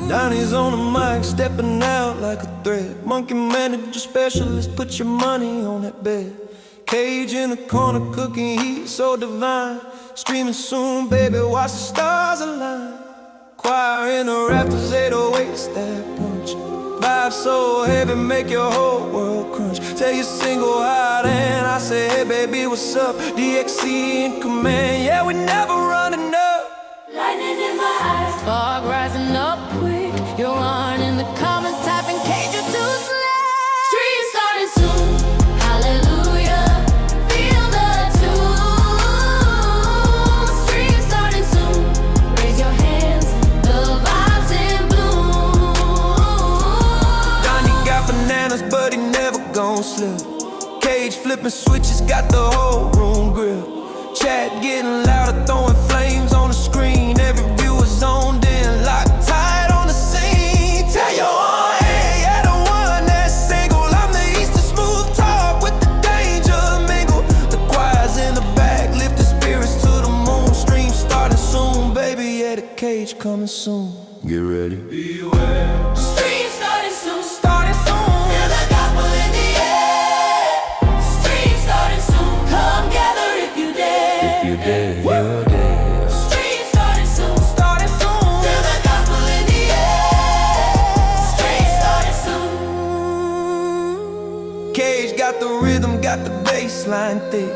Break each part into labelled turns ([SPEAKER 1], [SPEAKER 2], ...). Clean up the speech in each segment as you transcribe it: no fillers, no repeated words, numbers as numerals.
[SPEAKER 1] Donnie's on the mic, stepping out like a threat. Monkey manager specialist, put your money on that bed. Cage in the corner, cooking heat so divine. Streaming soon, baby, watch the stars align. Choir in the rafters, 808 stack punch. Vibe so heavy, make your whole world crunch. Tell your single hot and I say, hey baby, what's up? DXC in command, yeah, we never run enough.
[SPEAKER 2] Lightning in my eyes, fog rising up quick. You're on in the comments, typing cage you too slick. Stream starting soon, hallelujah. Feel the tune. Stream starting soon, raise your hands, the vibes in bloom.
[SPEAKER 1] Donnie got bananas, but he never gon' slip. Cage flipping switches, got the whole room grilled. Chat getting louder, throwing flames on the screen. Every viewer zoned in, locked tight on the scene. Tell your own, hey, yeah, the one that's single. I'm the Easter smooth talk with the danger mingle. The choir's in the back, lift the spirits to the moon. Stream starting soon, baby, yeah, the cage coming soon. Get ready. Beware.
[SPEAKER 2] Stream starting soon, starting soon. Feel the gospel in the air. Stream starting soon, come gather if you dare.
[SPEAKER 1] If you dare, you're there.
[SPEAKER 2] Stream starting soon, starting soon. Feel the gospel in the air. Stream starting soon.
[SPEAKER 1] Cage got the rhythm, got the bass line thick.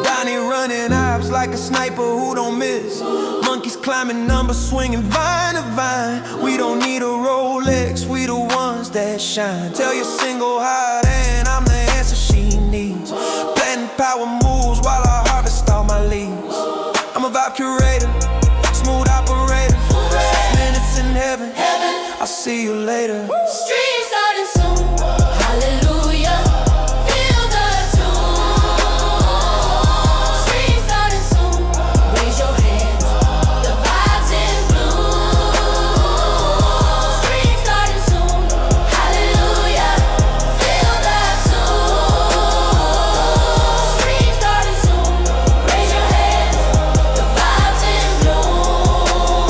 [SPEAKER 1] Donnie running ops like a sniper who don't miss. Monkeys climbing numbers, swinging vine to vine. We don't need a Rolex, we the ones that shine. Tell your single hot and I'm the answer she needs. Planting power moves while I harvest all my leaves. I'm a vibe curator, smooth operator. 6 minutes in heaven, I'll see you later.
[SPEAKER 2] Stream starting soon, hallelujah. Feel the tune. Stream starting soon, raise your hands, the vibes in bloom. Stream starting soon, hallelujah. Feel the tune. Stream starting soon, raise your hands, the vibes in bloom.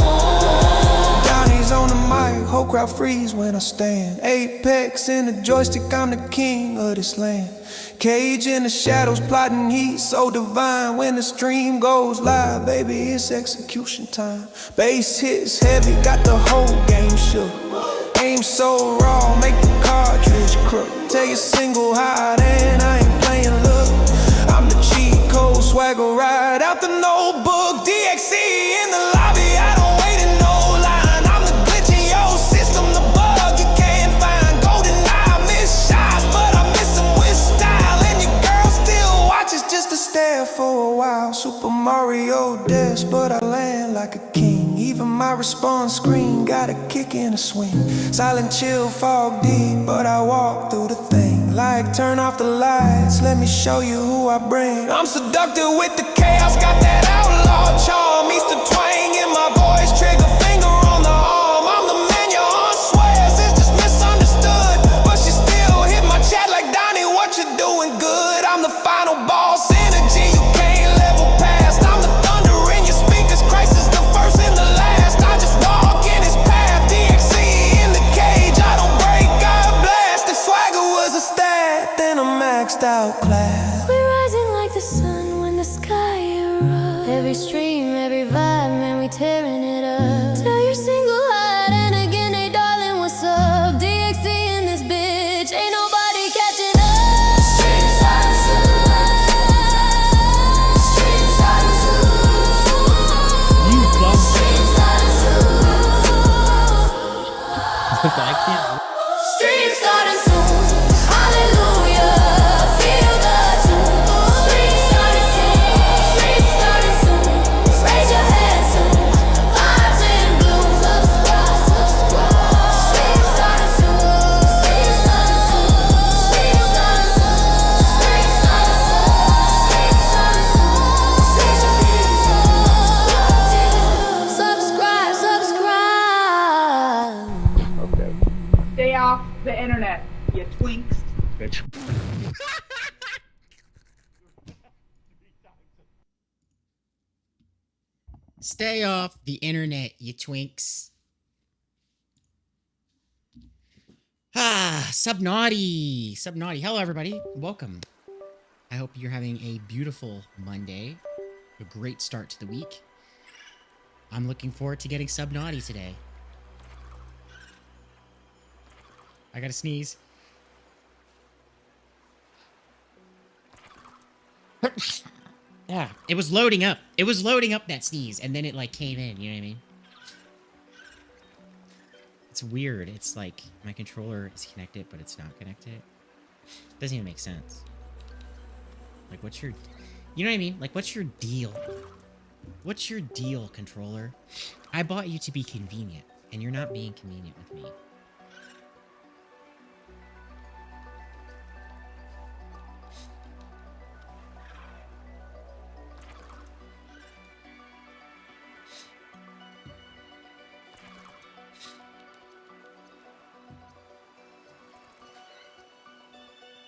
[SPEAKER 1] Donnie's on the mic, whole crowd freeze when I stand. Apex in the joystick, I'm the king of this land. Cage in the shadows, plotting heat so divine. When the stream goes live, baby, it's execution time. Bass hits heavy, got the whole game shook. Aim so raw, make the cartridge crook. Tell your single hot and I ain't playing look. I'm the cheat code, swagger right out the notebook. DXC in the lobby, I don't wait in no line. I'm the glitch in your system, the bug you can't find. Golden eye, miss shots, but I miss them with style. And your girl still watches just to stare for a while. Super Mario Des, but I land like a king. Even my response screen got a kick in a swing. Silent chill, fog deep, but I walk through the thing. Like turn off the lights, let me show you who I bring. I'm seductive with the chaos, got that outlaw charm. Easter twang in my voice, trigger finger on the arm. I'm the man your aunt swears is just misunderstood, but she still hit my chat like Donnie, what you doing good? I'm the final boss energy you can't level past. I'm the thunder in your speakers, Christ is the first and the last. I just walk in his path, DXC in the cage. I don't break, God blast. If swagger was a stat, then a maxed out class.
[SPEAKER 2] We're rising like the sun when the sky erupts. Every stream, every vibe, man, we tearing it up. Tell your single hot and again, hey darling, what's up? DXC in this bitch, ain't nobody catching up. Stream starting soon. Stream starting soon. Stream starting soon.
[SPEAKER 3] I can't.
[SPEAKER 2] Stream starting soon, hallelujah. Feel the tune. Stream starting soon, stream starting soon. Raise your hands soon, vibes in bloom. Subscribe, subscribe. Stream starting soon, stream starting soon. Stream starting soon, stream starting soon. Subscribe, subscribe.
[SPEAKER 4] Stay off the internet, you twinks.
[SPEAKER 3] Bitch.
[SPEAKER 5] Stay off the internet, you twinks.
[SPEAKER 3] Subnaughty. Hello, everybody. Welcome. I hope you're having a beautiful Monday, a great start to the week. I'm looking forward to getting Subnaughty today. I gotta sneeze. Yeah, it was loading up. It was loading up that sneeze, and then it like came in. You know what I mean? It's weird. It's like my controller is connected, but it's not connected. Doesn't even make sense. Like, what's your... You know what I mean? Like, what's your deal? What's your deal, controller? I bought you to be convenient, and you're not being convenient with me.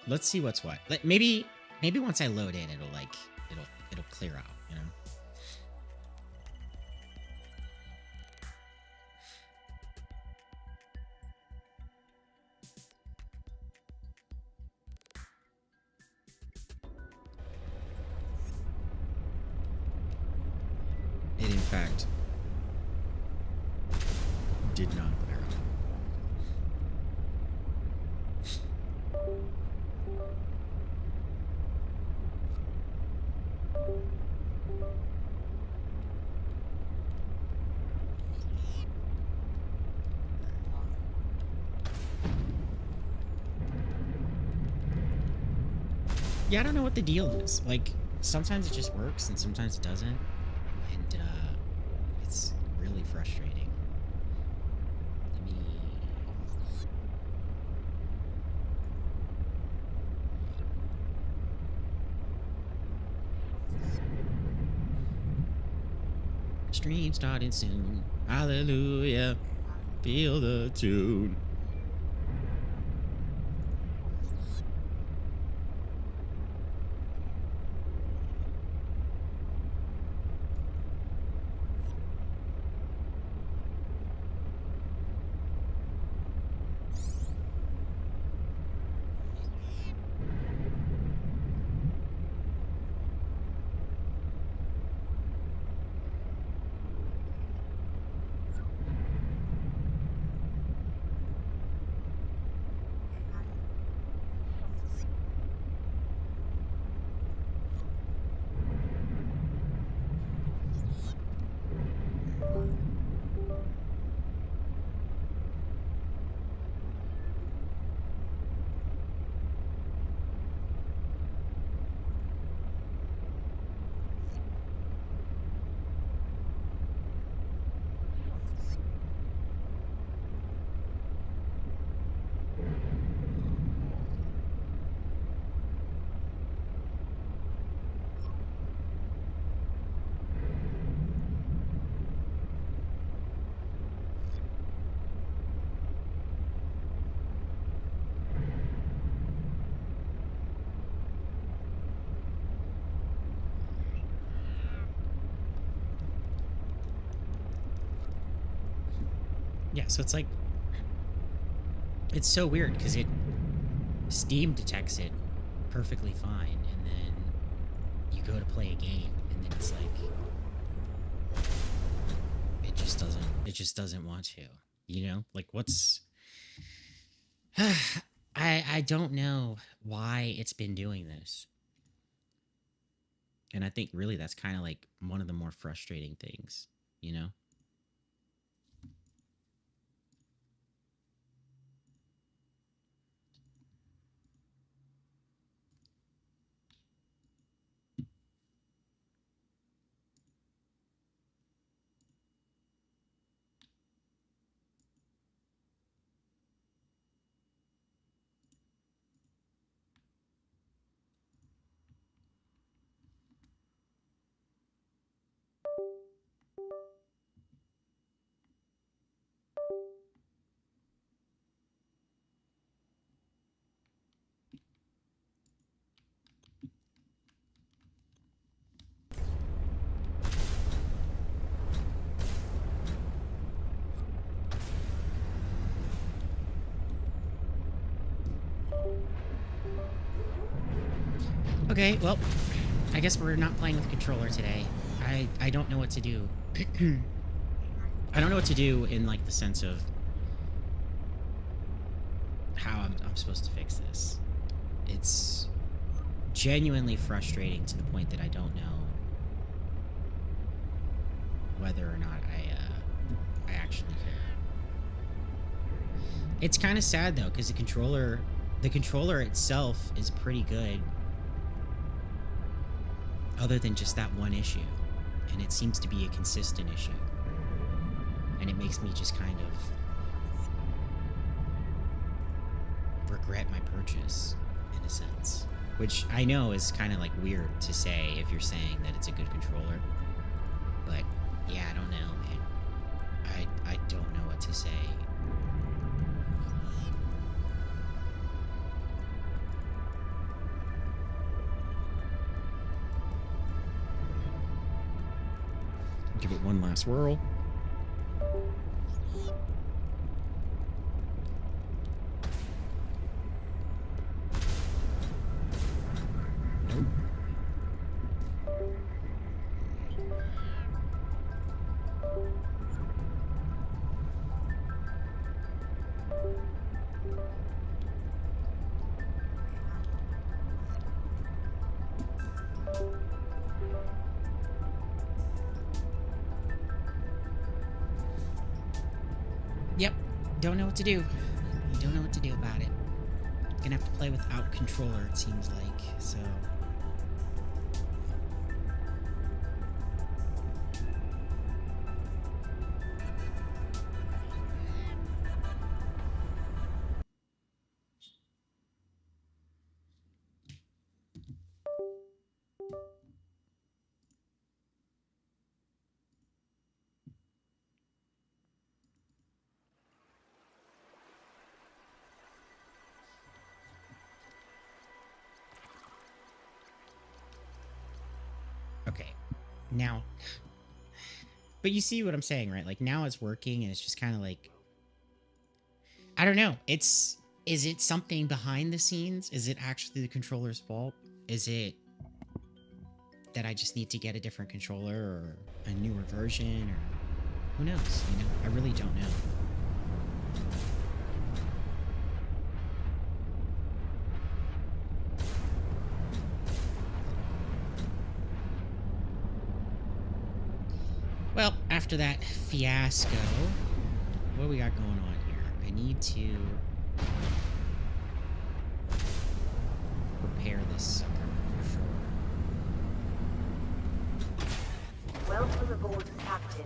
[SPEAKER 3] Let's see what's what. Like, maybe once I load in, it'll clear out, you know? It, in fact, did not clear out. Yeah, I don't know what the deal is. Like, sometimes it just works and sometimes it doesn't. And, it's really frustrating. Let me... Stream starting soon. Hallelujah. Feel the tune. Yeah, so it's like... It's so weird, because Steam detects it perfectly fine, and then you go to play a game, and then it's like... It just doesn't want to, you know? Like, what's... I don't know why it's been doing this. And I think really that's kind of like one of the more frustrating things, you know? Okay, well, I guess we're not playing with the controller today. I don't know what to do. I don't know what to do in, like, the sense of how I'm supposed to fix this. It's genuinely frustrating to the point that I don't know whether or not I actually care. It's kind of sad though, because the controller itself is pretty good, other than just that one issue, and it seems to be a consistent issue, and it makes me just kind of regret my purchase in a sense, which I know is kind of like weird to say if you're saying that it's a good controller, but yeah, I don't know, man. I don't know what to say. Give it one last whirl. Nope. Yep, don't know what to do. Don't know what to do about it. Gonna have to play without controller, it seems like, so. Okay, now, but you see what I'm saying, right? Like, now it's working, and it's just kind of like, I don't know. Is it something behind the scenes? Is it actually the controller's fault? Is it that I just need to get a different controller or a newer version, or who knows? You know, I really don't know. Well, after that fiasco, what do we got going on here? I need to repair this sucker for sure.
[SPEAKER 5] Welcome aboard, Captain.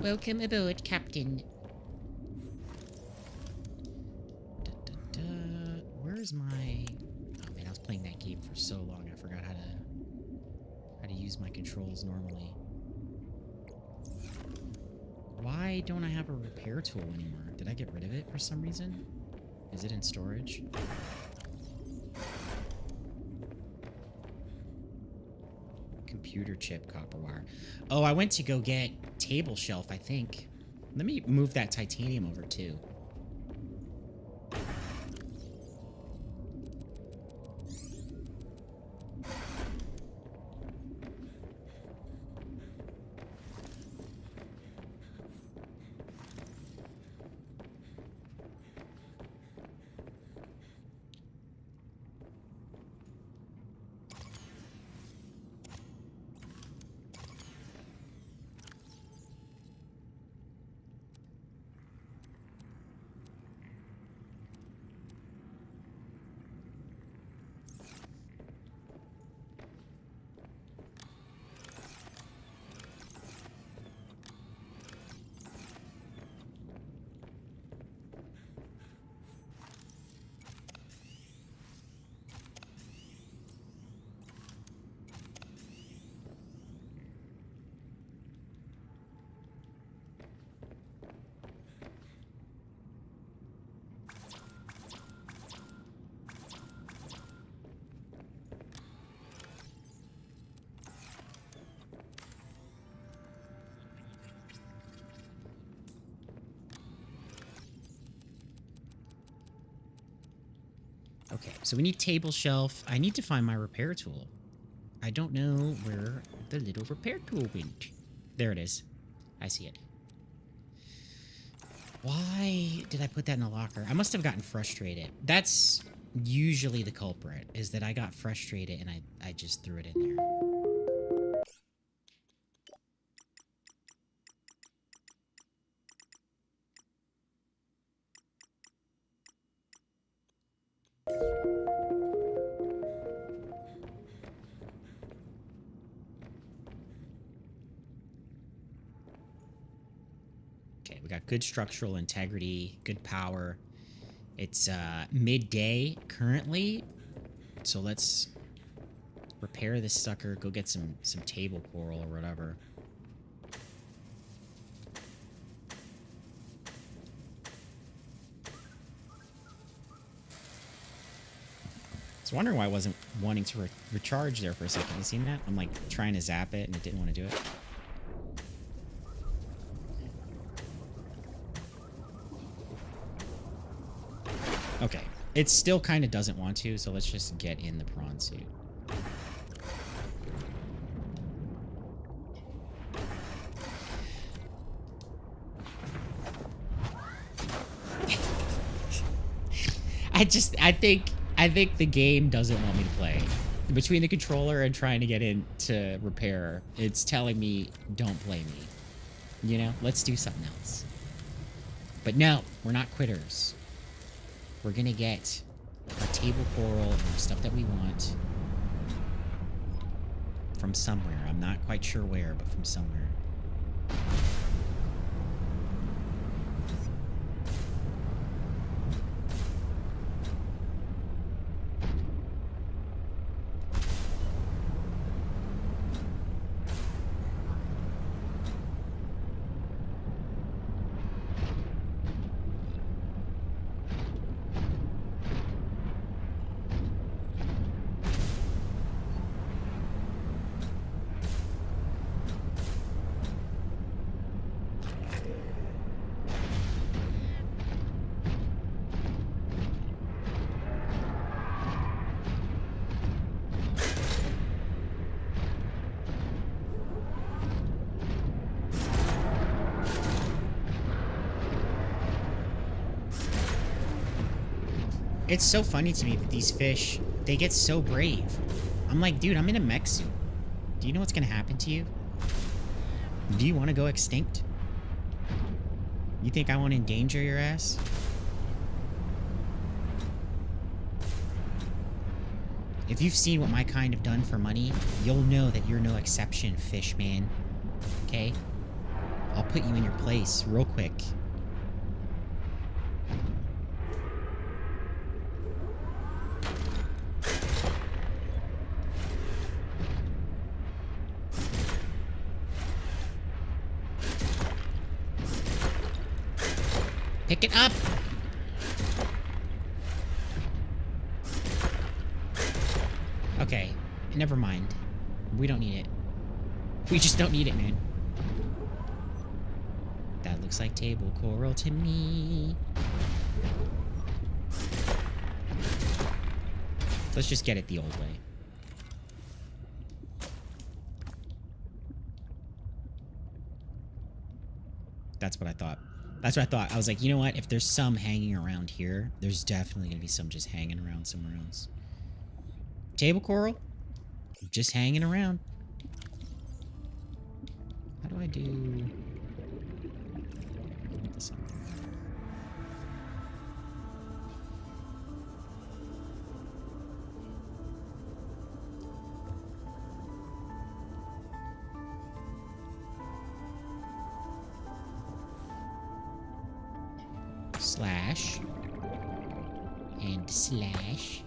[SPEAKER 3] Welcome aboard, Captain. Where's my... Oh man, I was playing that game for so long, I forgot how to use my controls normally. Why don't I have a repair tool anymore? Did I get rid of it for some reason? Is it in storage? Computer chip, copper wire. Oh, I went to go get table shelf, I think. Let me move that titanium over too. Okay, so we need table shelf. I need to find my repair tool. I don't know where the little repair tool went. There it is. I see it. Why did I put that in the locker? I must have gotten frustrated. That's usually the culprit, is that I got frustrated and I just threw it in there. Okay, we got good structural integrity, good power. It's midday currently, so let's repair this sucker, go get some table coral or whatever. I was wondering why I wasn't wanting to recharge there for a second. You seen that? I'm like trying to zap it and it didn't want to do it. Okay. It still kind of doesn't want to, so let's just get in the prawn suit. I think the game doesn't want me to play. Between the controller and trying to get into repair, it's telling me don't play me. You know, let's do something else. But no, we're not quitters. We're gonna get our table coral and stuff that we want from somewhere. I'm not quite sure where, but from somewhere. It's so funny to me that these fish, they get so brave. I'm like, dude, I'm in a mech suit. Do you know what's gonna happen to you? Do you want to go extinct? You think I want to endanger your ass? If you've seen what my kind have done for money, you'll know that you're no exception, fish man. Okay? I'll put you in your place real quick. Pick it up! Okay, never mind. We don't need it. We just don't need it, man. That looks like table coral to me. Let's just get it the old way. That's what I thought. That's what I thought. I was like, you know what? If there's some hanging around here, there's definitely going to be some just hanging around somewhere else. Table coral? Just hanging around. How do I do... Put this up there. Slash and slash.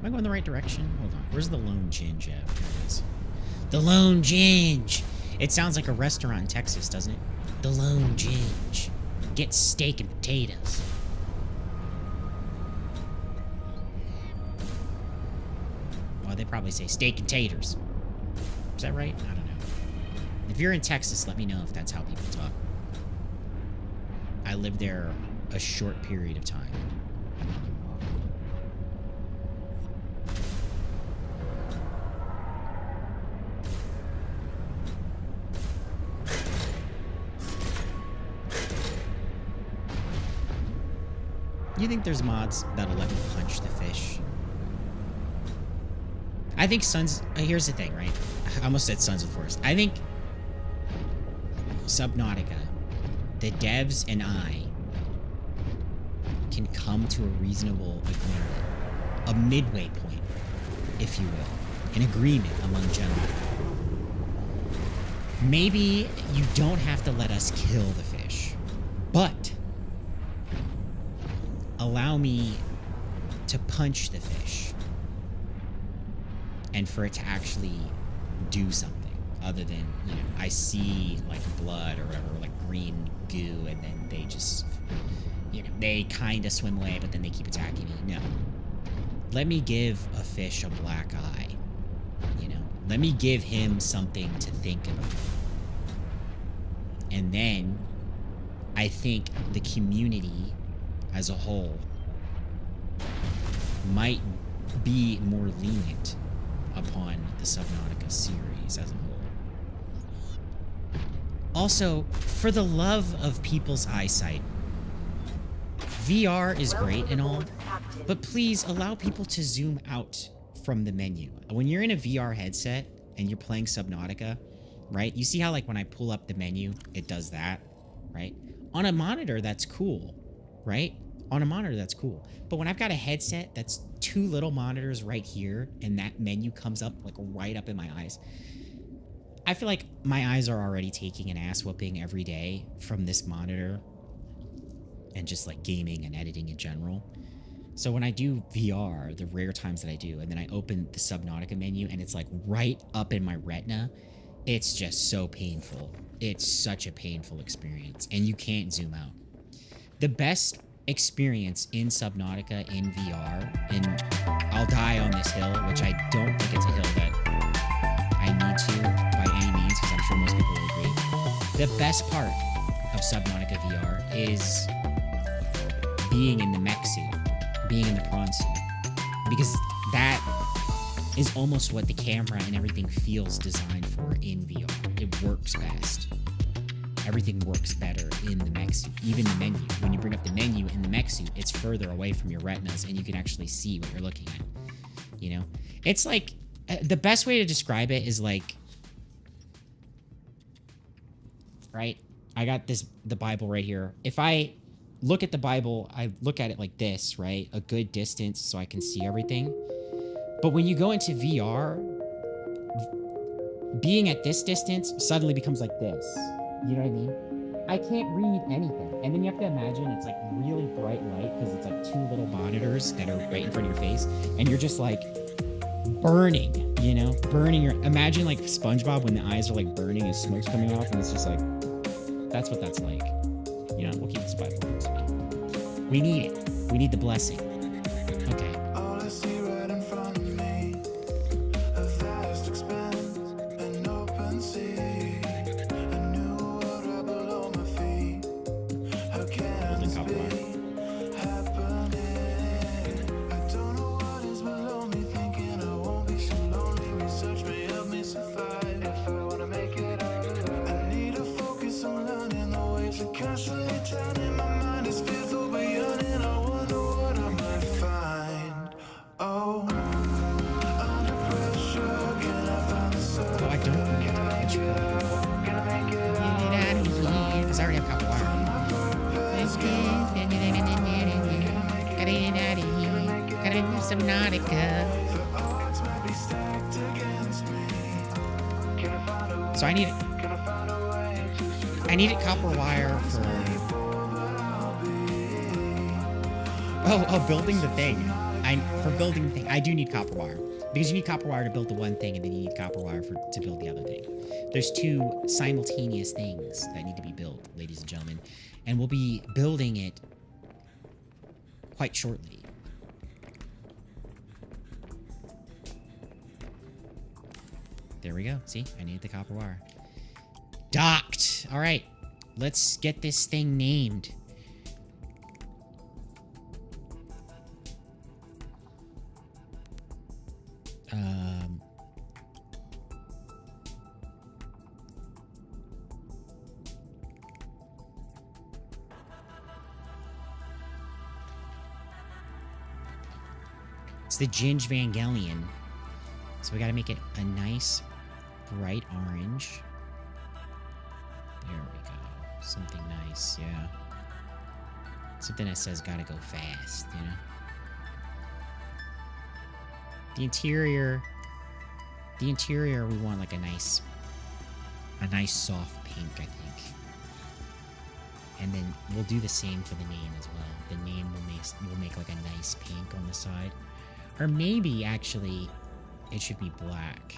[SPEAKER 3] I going the right direction? Hold on. Where's the Lone Ginge at? There it is. The Lone Ginge! It sounds like a restaurant in Texas, doesn't it? The Lone Ginge. Get steak and potatoes. Well, they probably say steak and taters. Is that right? I don't know. If you're in Texas, let me know if that's how people talk. I lived there a short period of time. You think there's mods that'll let me punch the fish? I think Sons... here's the thing, right? I almost said Sons of the Forest. I think Subnautica, the devs and I, can come to a reasonable agreement. A midway point, if you will. An agreement among gentlemen. Maybe you don't have to let us kill the fish, but allow me to punch the fish and for it to actually do something other than, you know, I see like blood or whatever, like green goo, and then they just, you know, they kind of swim away, but then they keep attacking me. No. Let me give a fish a black eye, you know? Let me give him something to think about. And then I think the community as a whole might be more lenient upon the Subnautica series as a whole. Also, for the love of people's eyesight, VR is great and all, but please allow people to zoom out from the menu. When you're in a VR headset and you're playing Subnautica, right? You see how like when I pull up the menu, it does that, right? On a monitor, that's cool, right? On a monitor, that's cool. But when I've got a headset that's two little monitors right here and that menu comes up like right up in my eyes, I feel like my eyes are already taking an ass whooping every day from this monitor and just like gaming and editing in general. So when I do VR, the rare times that I do, and then I open the Subnautica menu and it's like right up in my retina, it's just so painful. It's such a painful experience and you can't zoom out. The best experience in Subnautica in VR, and I'll die on this hill, which I don't think it's a hill that I need to by any means, because I'm sure most people will agree. The best part of Subnautica VR is being in the mech suit, being in the prawn suit, because that is almost what the camera and everything feels designed for in VR. It works best. Everything works better in the mech suit. Even the menu. When you bring up the menu in the mech suit, it's further away from your retinas and you can actually see what you're looking at. You know? It's like, the best way to describe it is like, right? I got the Bible right here. If I look at the Bible, I look at it like this, right? A good distance so I can see everything. But when you go into VR, being at this distance suddenly becomes like this. You know what I mean? I can't read anything. And then you have to imagine it's like really bright light because it's like two little monitors that are right in front of your face. And you're just like burning, you know? Burning your... Imagine like SpongeBob when the eyes are like burning and smoke's coming off and it's just like... That's what that's like. You know, we'll keep this Bible close to me. We need it. We need the blessing. Okay.
[SPEAKER 1] All I see right in front of me, a vast expanse, an open sea, a new water below my feet. How can this be happening? I don't know what is below me, thinking I won't be so lonely. Research me, help me survive if I wanna make it out alive. I need to focus on learning the waves that constantly drowning. My mind is fearful but yearning. I wonder what I might find. Oh, under pressure, can I find the surface?
[SPEAKER 3] Oh, I don't know yet.
[SPEAKER 1] Can I make it out?
[SPEAKER 3] Get out of here. Because I already have copper wire. Let's get out of here. Gotta do some Nautica.
[SPEAKER 1] The odds might be stacked against me. Can I find a way?
[SPEAKER 3] So I need
[SPEAKER 1] Can I find a way to
[SPEAKER 3] needed copper wire for... Oh, building the thing. for building thing, I do need copper wire because you need copper wire to build the one thing, and then you need copper wire to build the other thing. There's two simultaneous things that need to be built, ladies and gentlemen, and we'll be building it quite shortly. There we go. See, I need the copper wire. Docked. All right, let's get this thing named. It's the Ginge Vangelion. So we gotta make it a nice bright orange. There we go. Something nice, yeah. Something that says gotta go fast, you know? The interior, we want like a nice soft pink, I think. And then we'll do the same for the name as well. The name will make like a nice pink on the side. Or maybe, actually, it should be black.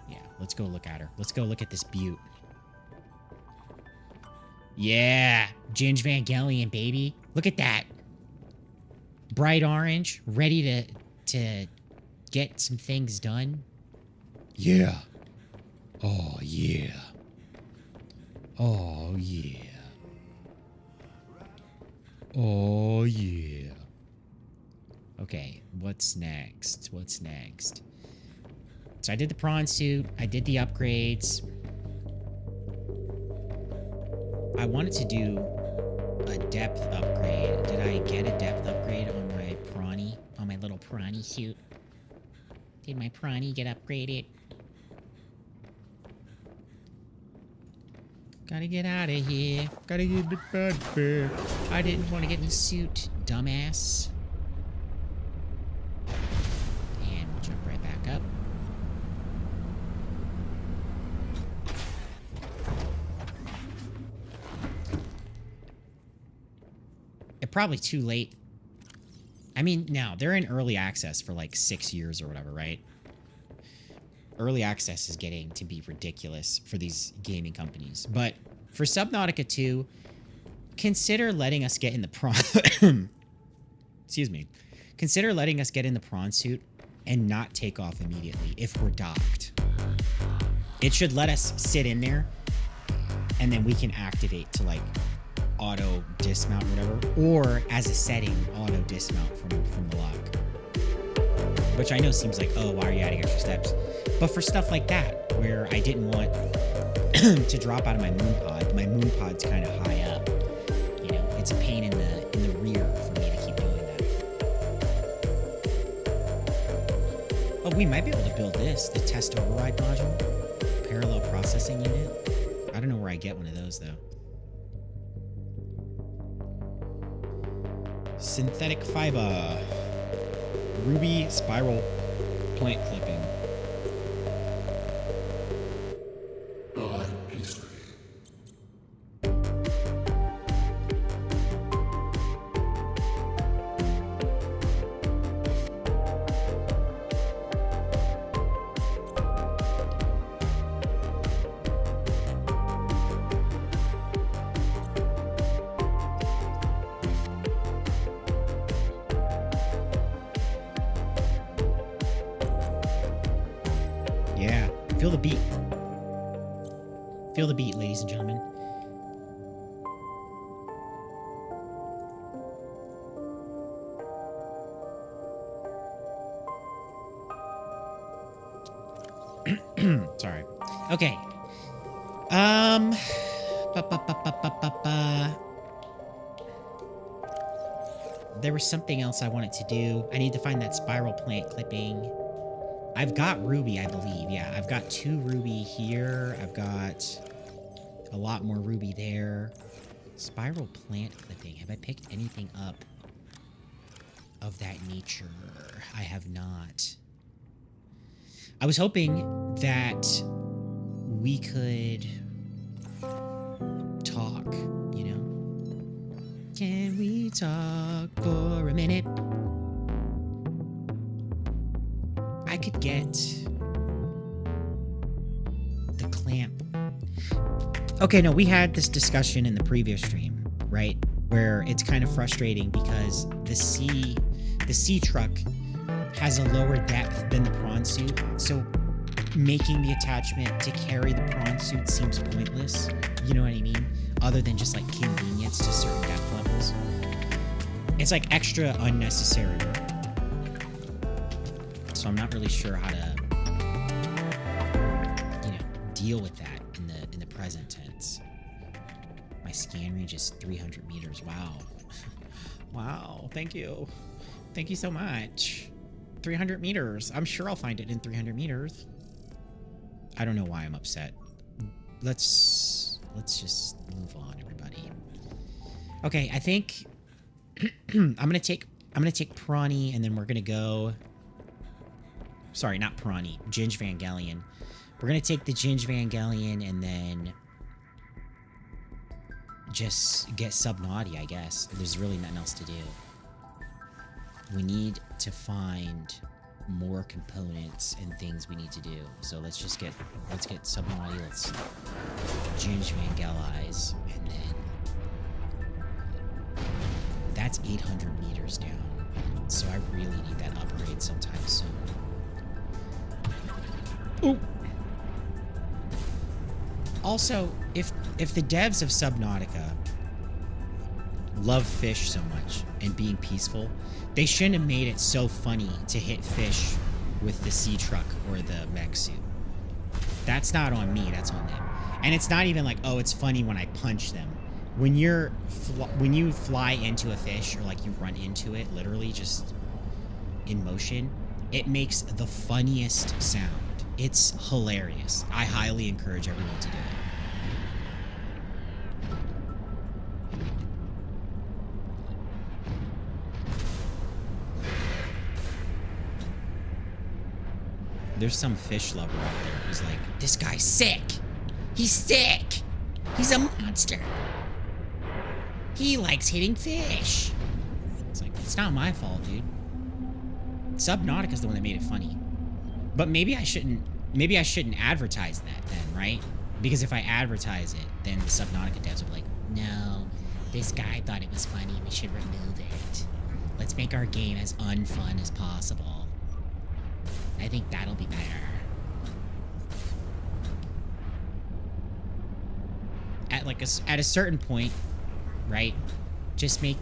[SPEAKER 3] Yeah, let's go look at her. Let's go look at this beaut. Yeah, Ginge Vangelion, baby. Look at that. Bright orange, ready to get some things done. Yeah. Oh, yeah. Oh, yeah. Oh, yeah. Okay, what's next? What's next? So I did the prawn suit. I did the upgrades. I wanted to do a depth upgrade. Did I get a depth upgrade on my prawny? On my little prawny suit? Did my prawny get upgraded? Gotta get out of here. Gotta get the bad bear. I didn't want to get in the suit, dumbass. And we'll jump right back up. It's probably too late. I mean, now, they're in early access for like 6 years or whatever, right? Early access is getting to be ridiculous for these gaming companies. But for Subnautica 2, consider letting us get in the prawn... Excuse me. Consider letting us get in the prawn suit and not take off immediately if we're docked. It should let us sit in there, and then we can activate to, like, auto dismount or whatever. Or, as a setting, auto dismount from the lock. Which I know seems like, oh, why are you adding extra steps? But for stuff like that, where I didn't want to drop out of my moon pod's kind of high up. You know, it's a pain in the rear for me to keep doing that. Oh, we might be able to build this, the test override module, parallel processing unit. I don't know where I get one of those though. Synthetic fiber, ruby spiral plant clipping. Yeah, feel the beat. Feel the beat, ladies and gentlemen. Sorry. Okay. There was something else I wanted to do. I need to find that spiral plant clipping. I've got ruby, I believe. Yeah, I've got 2 ruby here. I've got a lot more ruby there. Spiral plant clipping. Have I picked anything up of that nature? I have not. I was hoping that we could talk, you know? Can we talk for a minute? could get the clamp. Okay, no, we had this discussion in the previous stream, right? Where it's kind of frustrating because the sea truck has a lower depth than the prawn suit, so making the attachment to carry the prawn suit seems pointless. You know what I mean? Other than just like convenience to certain depth levels. It's like extra unnecessary work. So I'm not really sure how to, deal with that in the present tense. My scan range is 300 meters. Wow. Wow. Thank you. Thank you so much. 300 meters. I'm sure I'll find it in 300 meters. I don't know why I'm upset. Let's just move on, everybody. Okay, I think I'm gonna take Prawny, and then we're gonna go. Sorry, not Prawny. Ginge Vangelion. We're gonna take the Ginge Vangelion and then just get Subnautica, I guess. There's really nothing else to do. We need to find more components and things we need to do. So let's get Subnautica. Let's Ginge Vangelize, and then that's 800 meters down. So I really need that upgrade sometime soon. Ooh. Also, if the devs of Subnautica love fish so much and being peaceful, they shouldn't have made it so funny to hit fish with the sea truck or the mech suit. That's not on me, that's on them. And it's not even like, oh, it's funny when I punch them. When you fly into a fish, or like you run into it, literally just in motion, it makes the funniest sound. It's hilarious. I highly encourage everyone to do it. There's some fish lover out there who's like, this guy's sick. He's sick. He's a monster. He likes hitting fish. It's like, it's not my fault, dude. Subnautica's the one that made it funny. But maybe I shouldn't advertise that then, right? Because if I advertise it, then the Subnautica devs will be like, no, this guy thought it was funny, we should remove it. Let's make our game as unfun as possible. I think that'll be better. At a certain point, right? Just make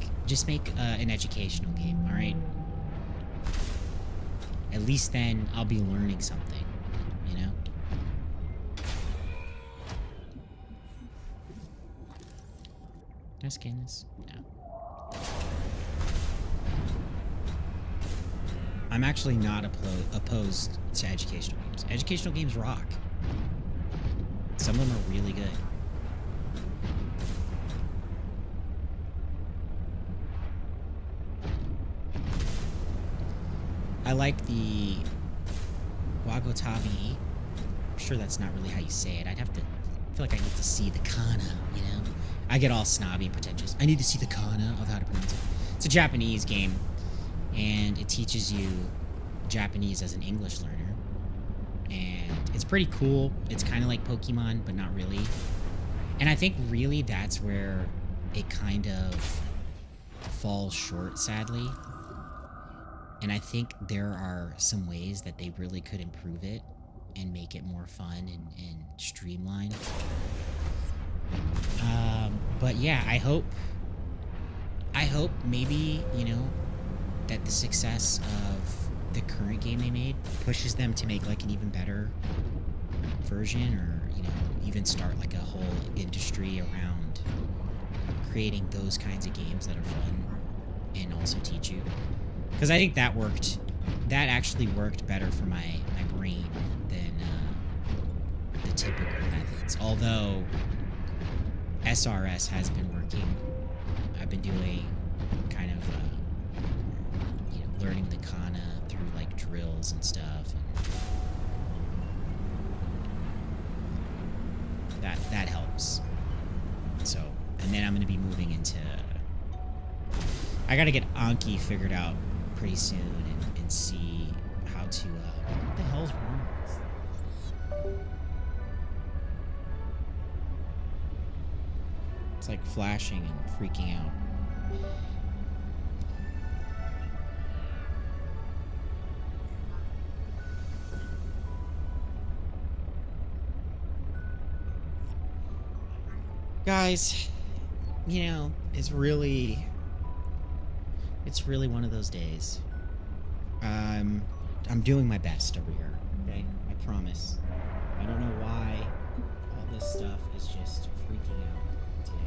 [SPEAKER 3] an educational game, all right? At least then I'll be learning something, you know? Did I scan this? No. I'm actually not opposed to educational games. Educational games rock. Some of them are really good. I like the Wagotabi. I'm sure that's not really how you say it. I feel like I need to see the kana, you know? I get all snobby and pretentious. I need to see the kana of how to pronounce it. It's a Japanese game, and it teaches you Japanese as an English learner. And it's pretty cool. It's kind of like Pokemon, but not really. And I think really that's where it kind of falls short, sadly. And I think there are some ways that they really could improve it and make it more fun and streamlined. But yeah, I hope maybe, you know, that the success of the current game they made pushes them to make like an even better version, or, you know, even start like a whole industry around creating those kinds of games that are fun and also teach you. Because I think that actually worked better for my brain than the typical methods. Although SRS has been working. I've been doing kind of, you know, learning the kana through like drills and stuff. And that helps. So, and then I'm going to be moving into... I got to get Anki figured out pretty soon and see how to... what the It's like flashing and freaking out. Guys, you know, it's really one of those days. I'm doing my best over here, okay? I promise. I don't know why all this stuff is just freaking out today.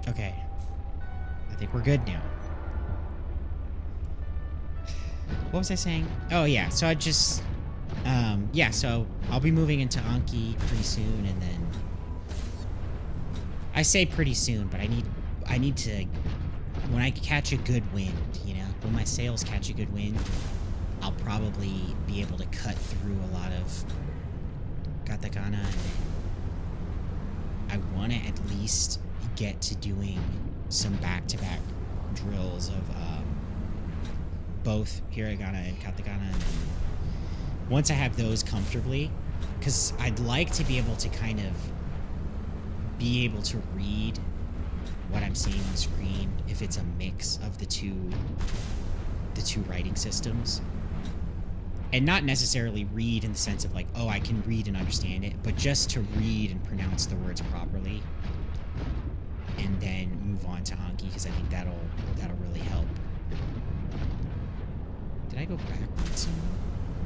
[SPEAKER 3] Okay. I think we're good now. What was I saying? Oh, yeah. So I just... yeah, so I'll be moving into Anki pretty soon, and then... I say pretty soon, but I need to... When I catch a good wind, you know? When my sails catch a good wind, I'll probably be able to cut through a lot of katakana, and I want to at least get to doing some back-to-back drills of both hiragana and katakana, and then once I have those comfortably, because I'd like to be able to kind of be able to read what I'm seeing on screen if it's a mix of the two writing systems, and not necessarily read in the sense of like, oh, I can read and understand it, but just to read and pronounce the words properly, and then move on to Anki, because I think that'll really help. Did I go backwards somewhere?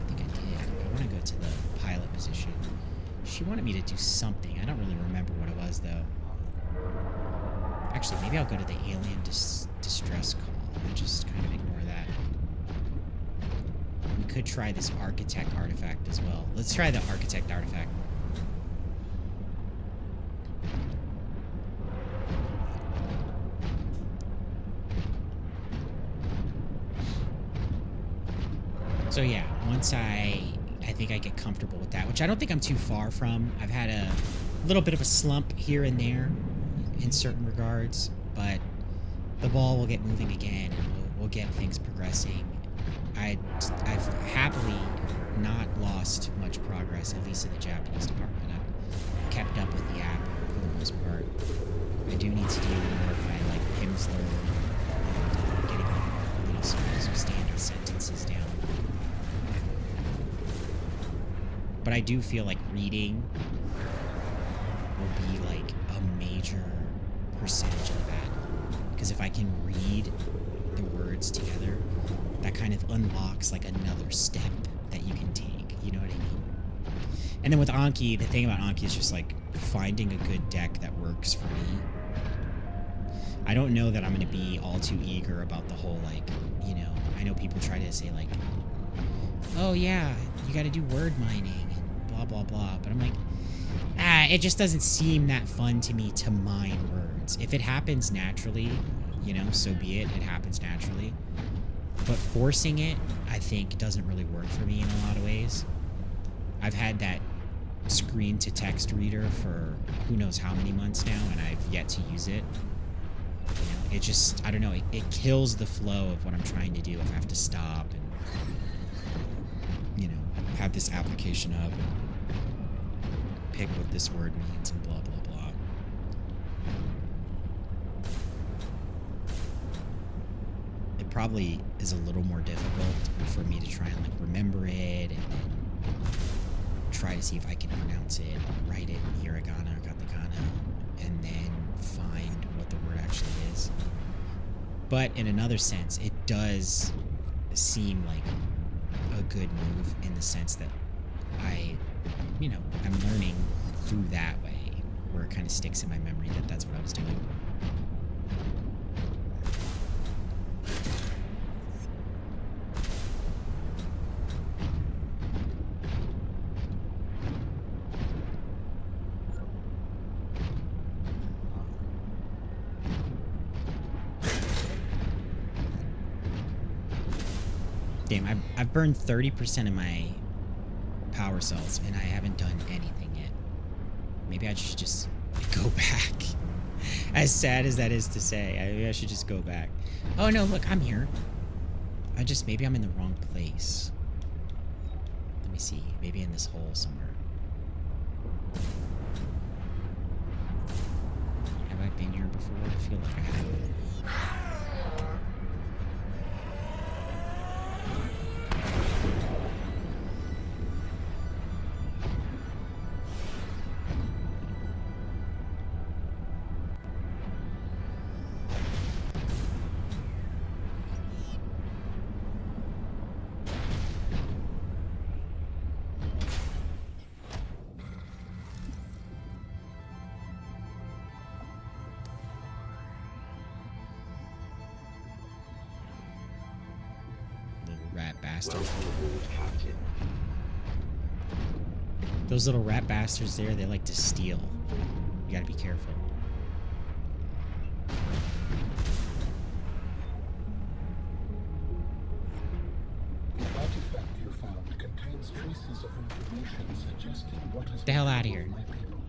[SPEAKER 3] I think I did. I want to go to the pilot position. She wanted me to do something. I don't really remember what it was, though. Actually, maybe I'll go to the alien distress call and just kind of ignore that. We could try this architect artifact as well. Let's try the architect artifact. So yeah, once I think I get comfortable with that, which I don't think I'm too far from. I've had a little bit of a slump here and there in certain regards, but the ball will get moving again, and we'll get things progressing. I've happily not lost much progress, at least in the Japanese department. I've kept up with the app for the most part. I do need to do more of my like Pimsleur, getting some standard sentences down. But I do feel like reading will be like a major percentage of that, because if I can read the words together, that kind of unlocks like another step that you can take, you know what I mean? And then with Anki, the thing about Anki is just like finding a good deck that works for me. I don't know that I'm going to be all too eager about the whole like, you know, I know people try to say like, oh yeah, you got to do word mining and blah blah blah, but I'm like, it just doesn't seem that fun to me to mine words. If it happens naturally, you know, so be it. It happens naturally. But forcing it, I think, doesn't really work for me in a lot of ways. I've had that screen-to-text reader for who knows how many months now, and I've yet to use it. You know, it just, I don't know, it kills the flow of what I'm trying to do if I have to stop and, you know, have this application up and pick what this word means and blah, blah, blah. It probably is a little more difficult for me to try and like remember it and try to see if I can pronounce it or write it in hiragana or katakana and then find what the word actually is. But in another sense, it does seem like a good move in the sense that I'm learning through that way, where it kind of sticks in my memory that that's what I was doing. game. I've burned 30% of my power cells, and I haven't done anything yet. Maybe I should just go back. As sad as that is to say, maybe I should just go back. Oh no, look, I'm here. Maybe I'm in the wrong place. Let me see. Maybe in this hole somewhere. Have I been here before? I feel like I have. Rat bastard. Those little rat bastards there, they like to steal. You gotta be careful.
[SPEAKER 5] The artifact you found contains traces of information suggesting what has
[SPEAKER 3] Get the hell out of here.
[SPEAKER 5] my people.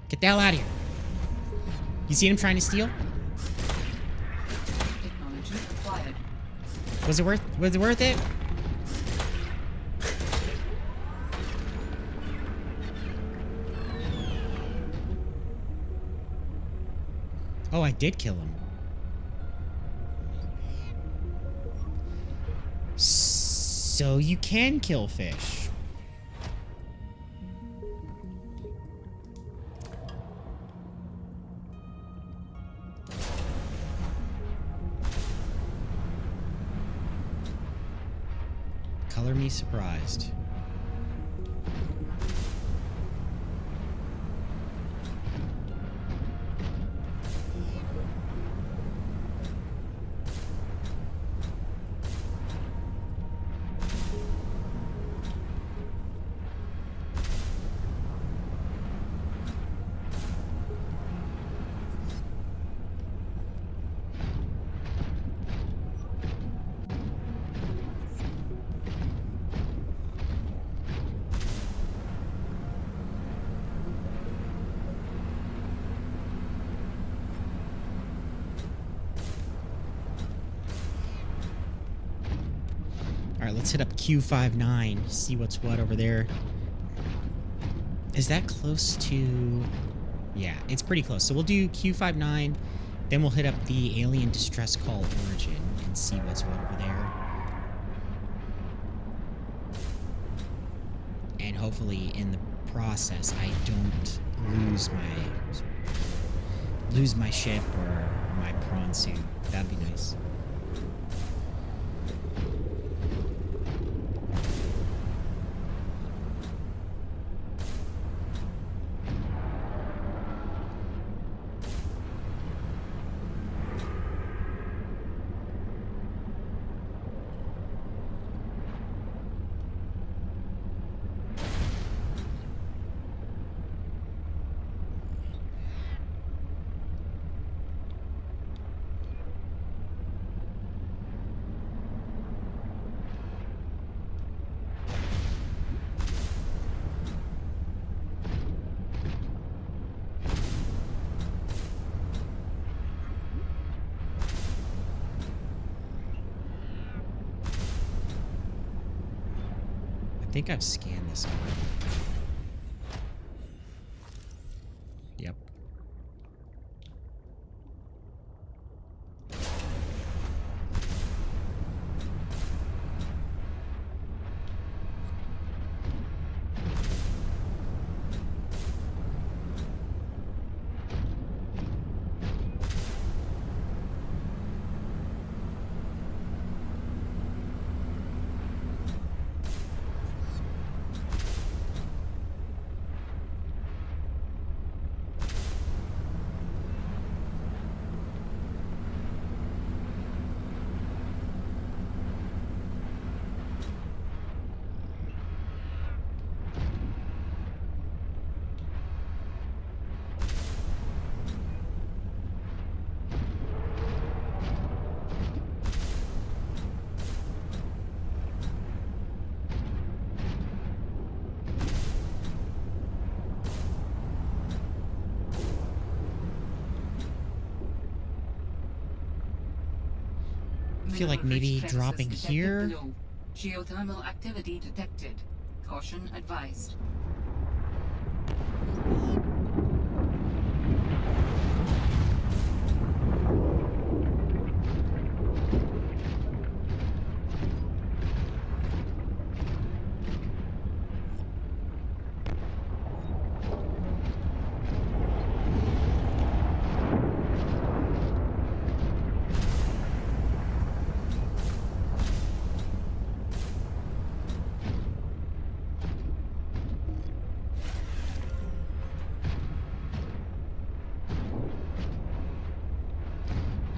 [SPEAKER 3] Get the hell out of here. You seen him trying to steal?
[SPEAKER 6] Technology acquired.
[SPEAKER 3] Was it worth it? Oh, I did kill him. So you can kill fish. Color me surprised. All right, let's hit up Q59, see what's what over there. Is that close to... Yeah, it's pretty close. So we'll do Q59, then we'll hit up the alien distress call origin and see what's what over there. And hopefully in the process, I don't lose my ship or my prawn suit. That'd be nice. I think I've scanned this already. Yep. feel like maybe
[SPEAKER 6] Mineral-rich
[SPEAKER 3] dropping
[SPEAKER 6] plexus
[SPEAKER 3] here.
[SPEAKER 6] detected below. Geothermal activity detected. Caution advised.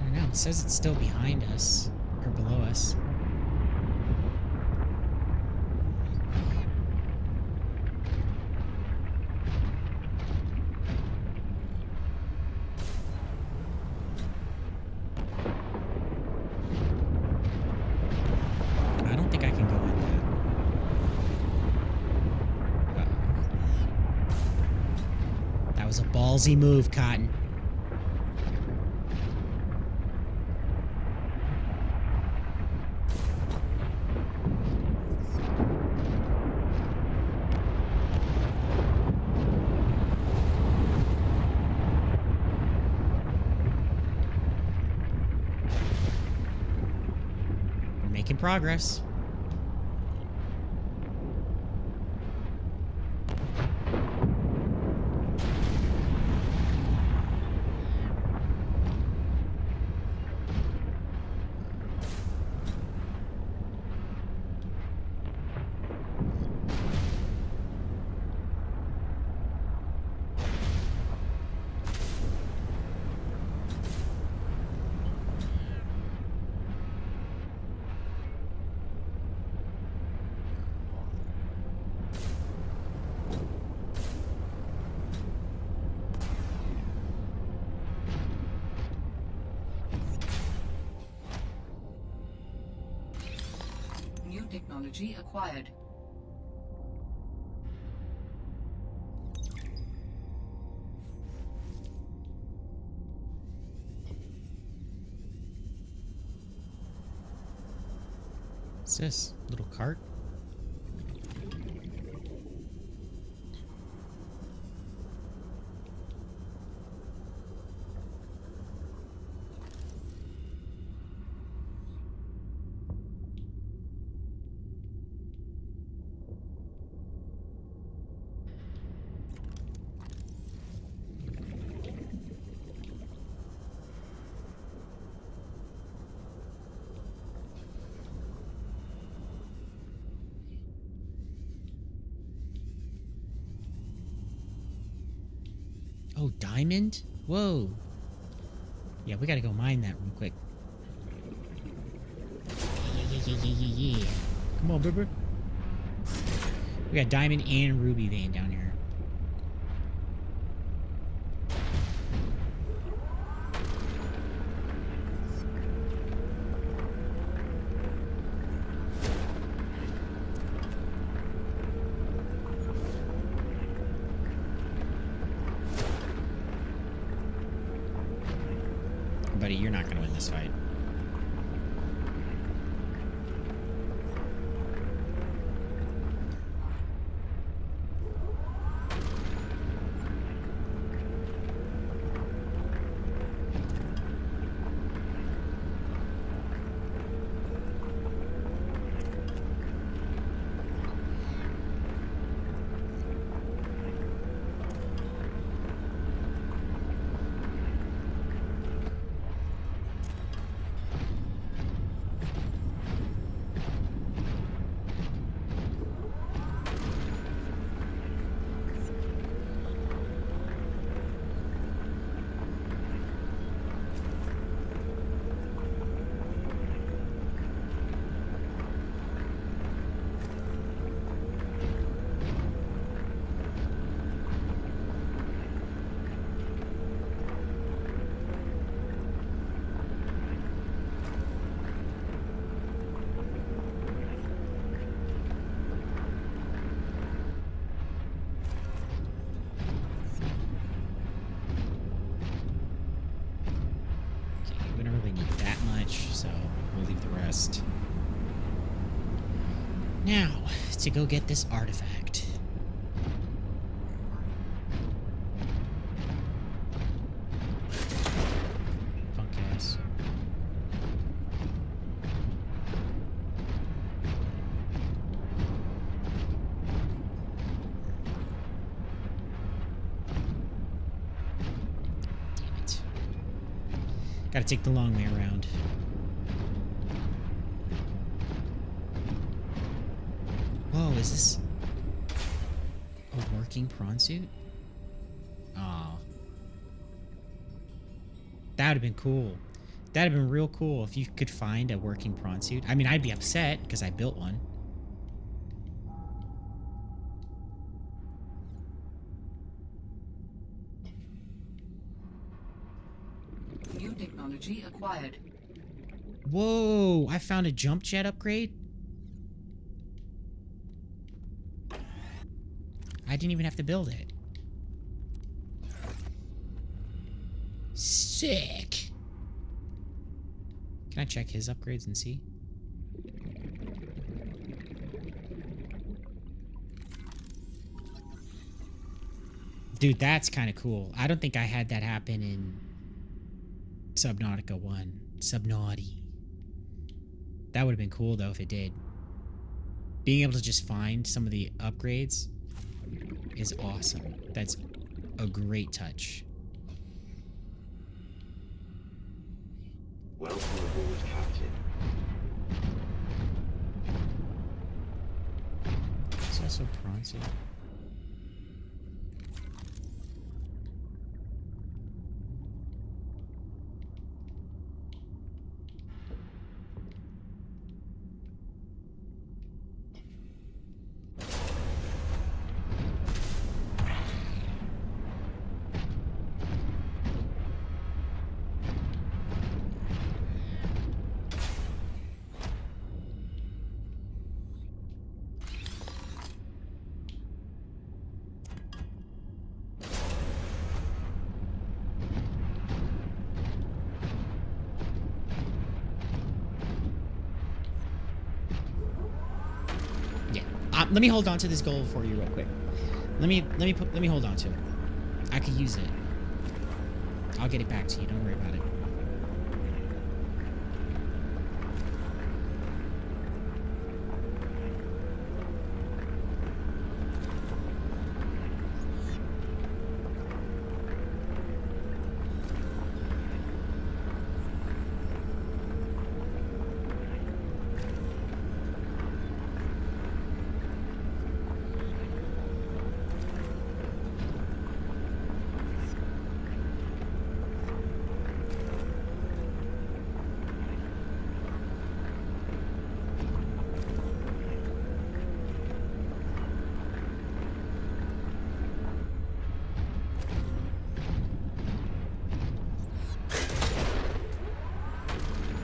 [SPEAKER 3] I don't know. It says it's still behind us or below us. I don't think I can go in that. That was a ballsy move, Cotton. We're making progress.
[SPEAKER 6] New technology acquired.
[SPEAKER 3] What's this? Little cart? Oh, diamond? Whoa. Yeah, we gotta go mine that real quick. Yeah. Come on, baby. We got diamond and ruby vein down here. Buddy, you're not gonna win this fight. rest. Now, to go get this artifact. Punk ass. Damn it. Gotta take the long way around. Whoa, is this a working prawn suit? Oh. That would have been cool. That would have been real cool if you could find a working prawn suit. I mean, I'd be upset because I built one.
[SPEAKER 6] New technology acquired.
[SPEAKER 3] Whoa, I found a jump jet upgrade? I didn't even have to build it. Sick. Can I check his upgrades and see? Dude, that's kind of cool. I don't think I had that happen in Subnautica 1. Subnautica. That would have been cool, though, if it did. Being able to just find some of the upgrades is awesome. That's a great touch.
[SPEAKER 7] Welcome aboard, Captain.
[SPEAKER 3] It's also prawn suit. Let me hold on to this gold for you real quick. Let me hold on to it. I could use it. I'll get it back to you. Don't worry about it.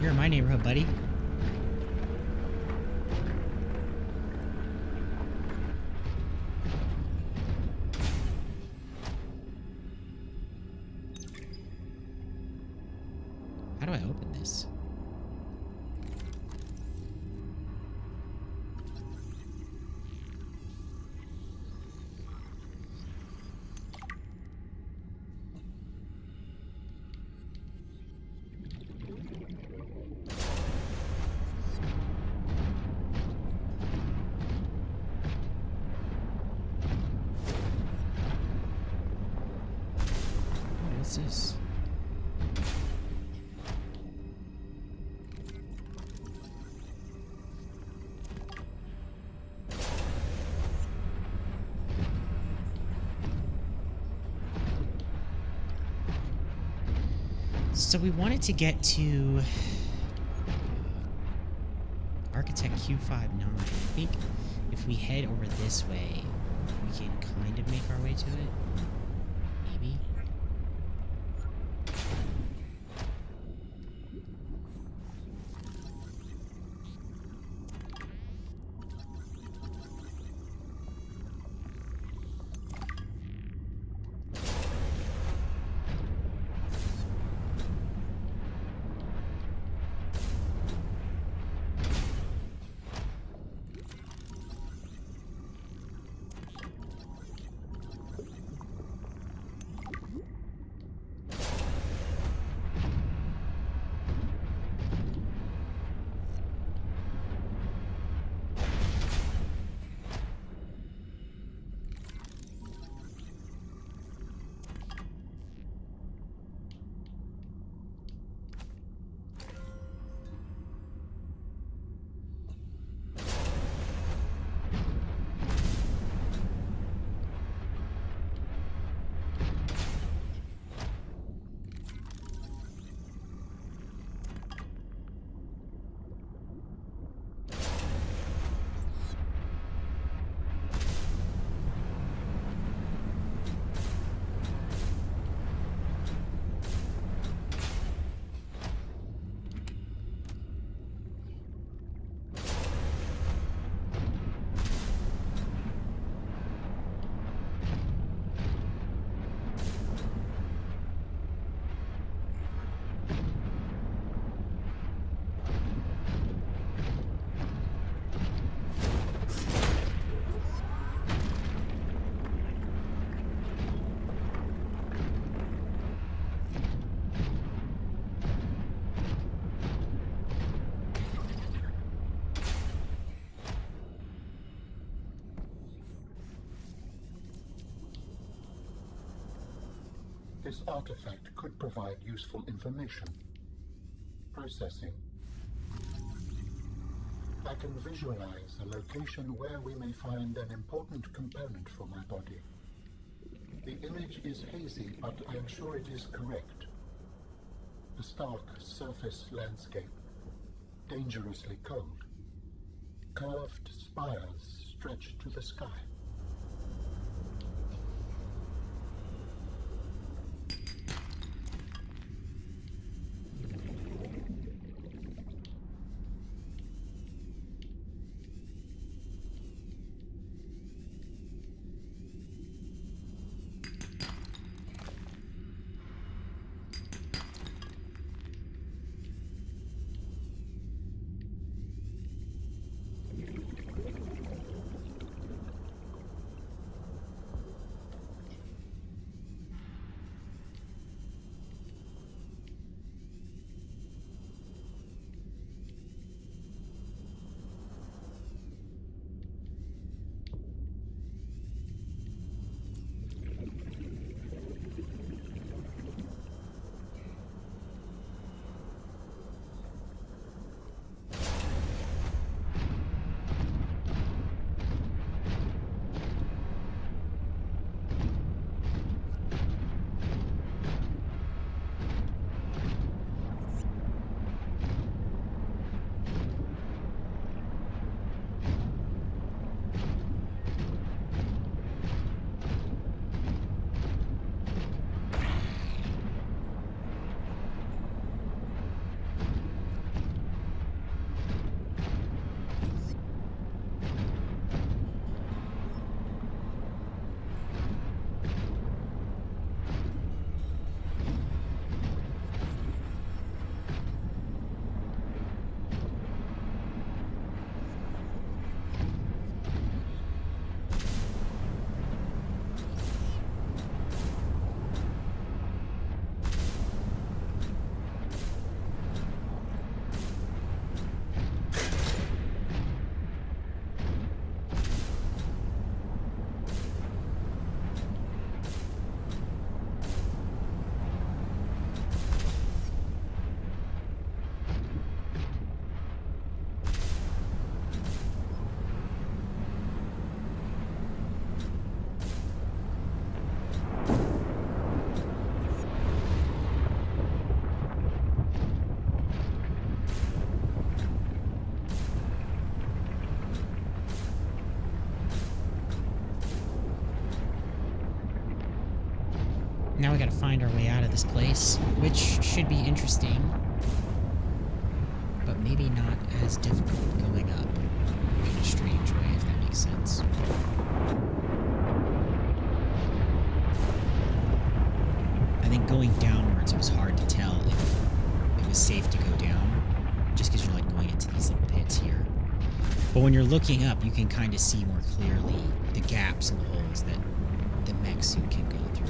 [SPEAKER 3] You're in my neighborhood, buddy. How do I open this? What's this? So we wanted to get to Architect Q59. I think if we head over this way, we can kind of make our way to it. Maybe.
[SPEAKER 5] This artifact could provide useful information. Processing. I can visualize a location where we may find an important component for my body. The image is hazy, but I am sure it is correct. A stark surface landscape, dangerously cold. Curved spires stretch to the sky.
[SPEAKER 3] Now we gotta find our way out of this place, which should be interesting, but maybe not as difficult going up in a strange way, if that makes sense. I think going downwards, it was hard to tell if it was safe to go down, just because you're like going into these little pits here. But when you're looking up, you can kind of see more clearly the gaps and holes that the mech suit can go through.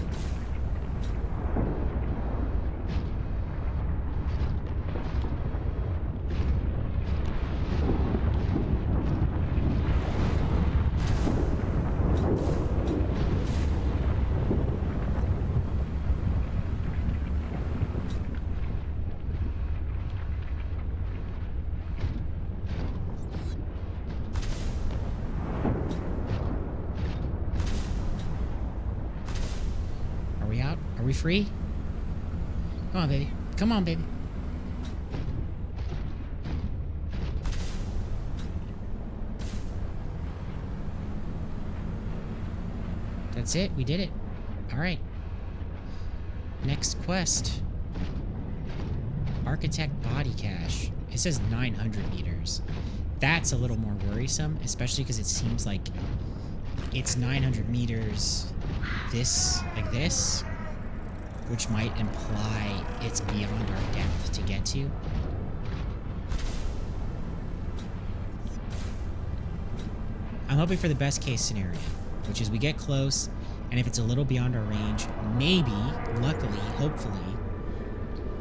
[SPEAKER 3] Are we free? Come on, baby. Come on, baby. That's it. We did it. All right. Next quest. Architect body cache. It says 900 meters. That's a little more worrisome, especially because it seems like it's 900 meters like this, which might imply it's beyond our depth to get to. I'm hoping for the best case scenario, which is we get close, and if it's a little beyond our range, maybe, luckily, hopefully,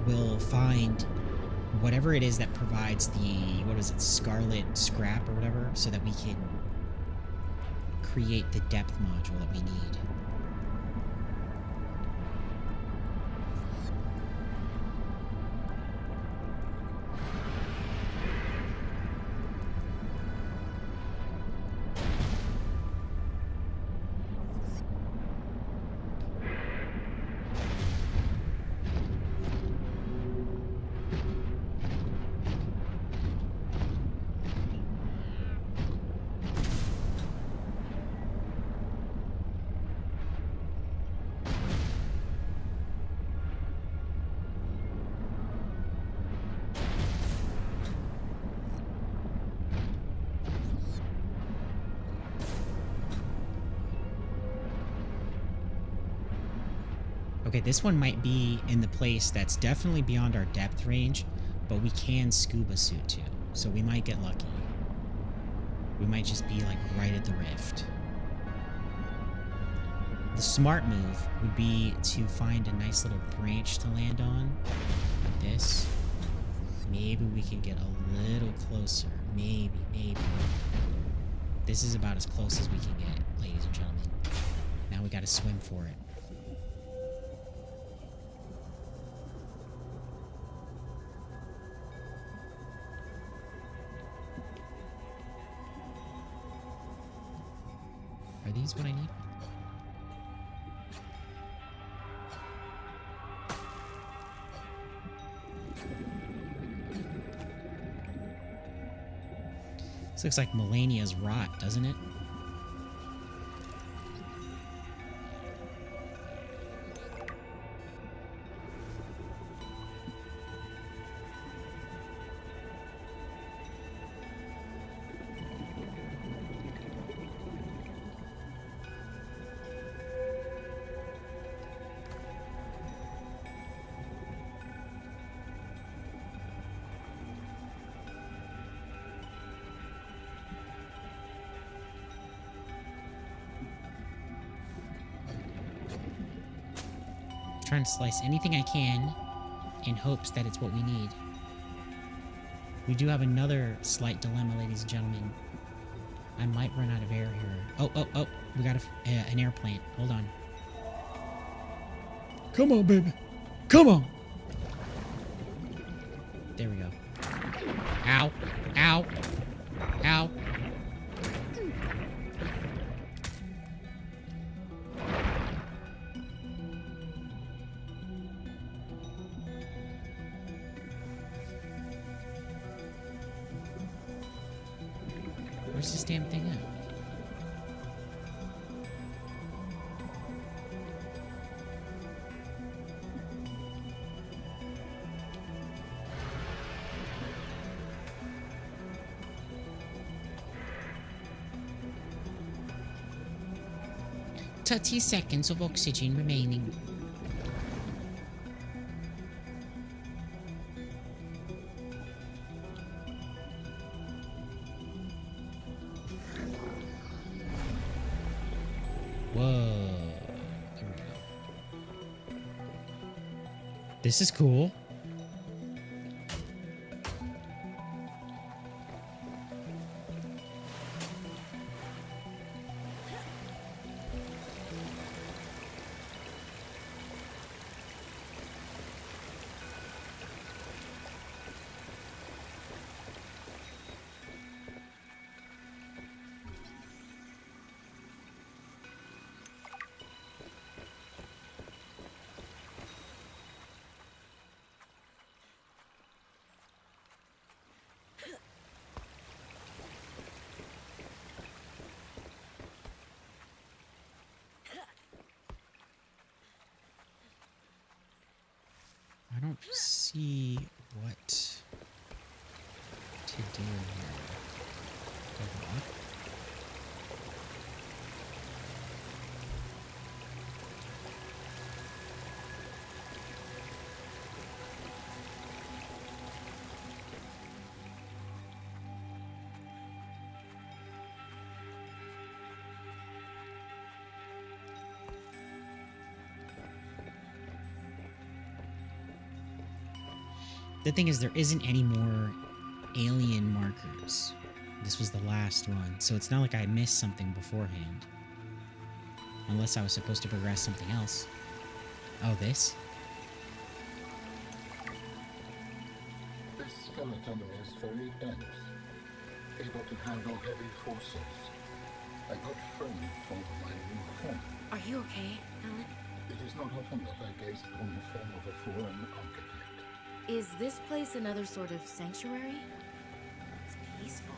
[SPEAKER 3] we'll find whatever it is that provides the, what is it, scarlet scrap or whatever, so that we can create the depth module that we need. Okay, this one might be in the place that's definitely beyond our depth range, but we can scuba suit too, so we might get lucky. We might just be like right at the rift. The smart move would be to find a nice little branch to land on, like this. Maybe we can get a little closer. Maybe. This is about as close as we can get, ladies and gentlemen. Now we gotta swim for it. Are these what I need? This looks like Melania's rot, doesn't it? Trying to slice anything I can in hopes that it's what we need. We do have another slight dilemma, ladies and gentlemen. I might run out of air here. Oh, we got an air plant. Hold on. Come on, baby. Come on. There we go. Ow. Ow. Ow. Where's this damn thing at? Thirty seconds of oxygen remaining. Whoa. There we go. This is cool. I don't see what to do here. Go up. The thing is, there isn't any more alien markers. This was the last one, so it's not like I missed something beforehand. Unless I was supposed to progress something else. Oh, this?
[SPEAKER 5] This skeleton is very dense, able to handle heavy forces. I got framed for my new form.
[SPEAKER 7] Are you okay, Alan?
[SPEAKER 5] It is not often that I gaze upon the form of a foreign architect.
[SPEAKER 7] Is this place another sort of sanctuary? It's peaceful.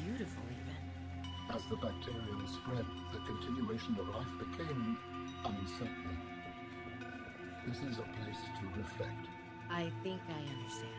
[SPEAKER 7] Beautiful, even.
[SPEAKER 5] As the bacterium spread, the continuation of life became uncertain. This is a place to reflect.
[SPEAKER 7] I think I understand.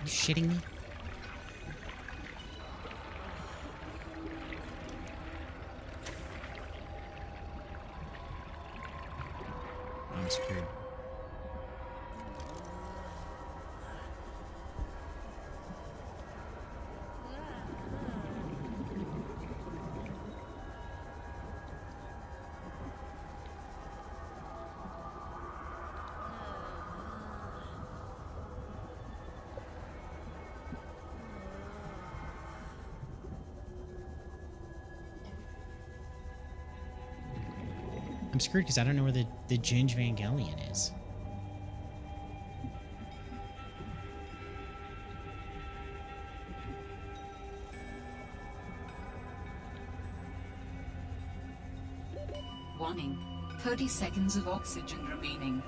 [SPEAKER 3] You shitting me? I'm screwed. I'm screwed because I don't know where the Ginge Evangelion is.
[SPEAKER 6] Warning. 30 seconds of oxygen remaining.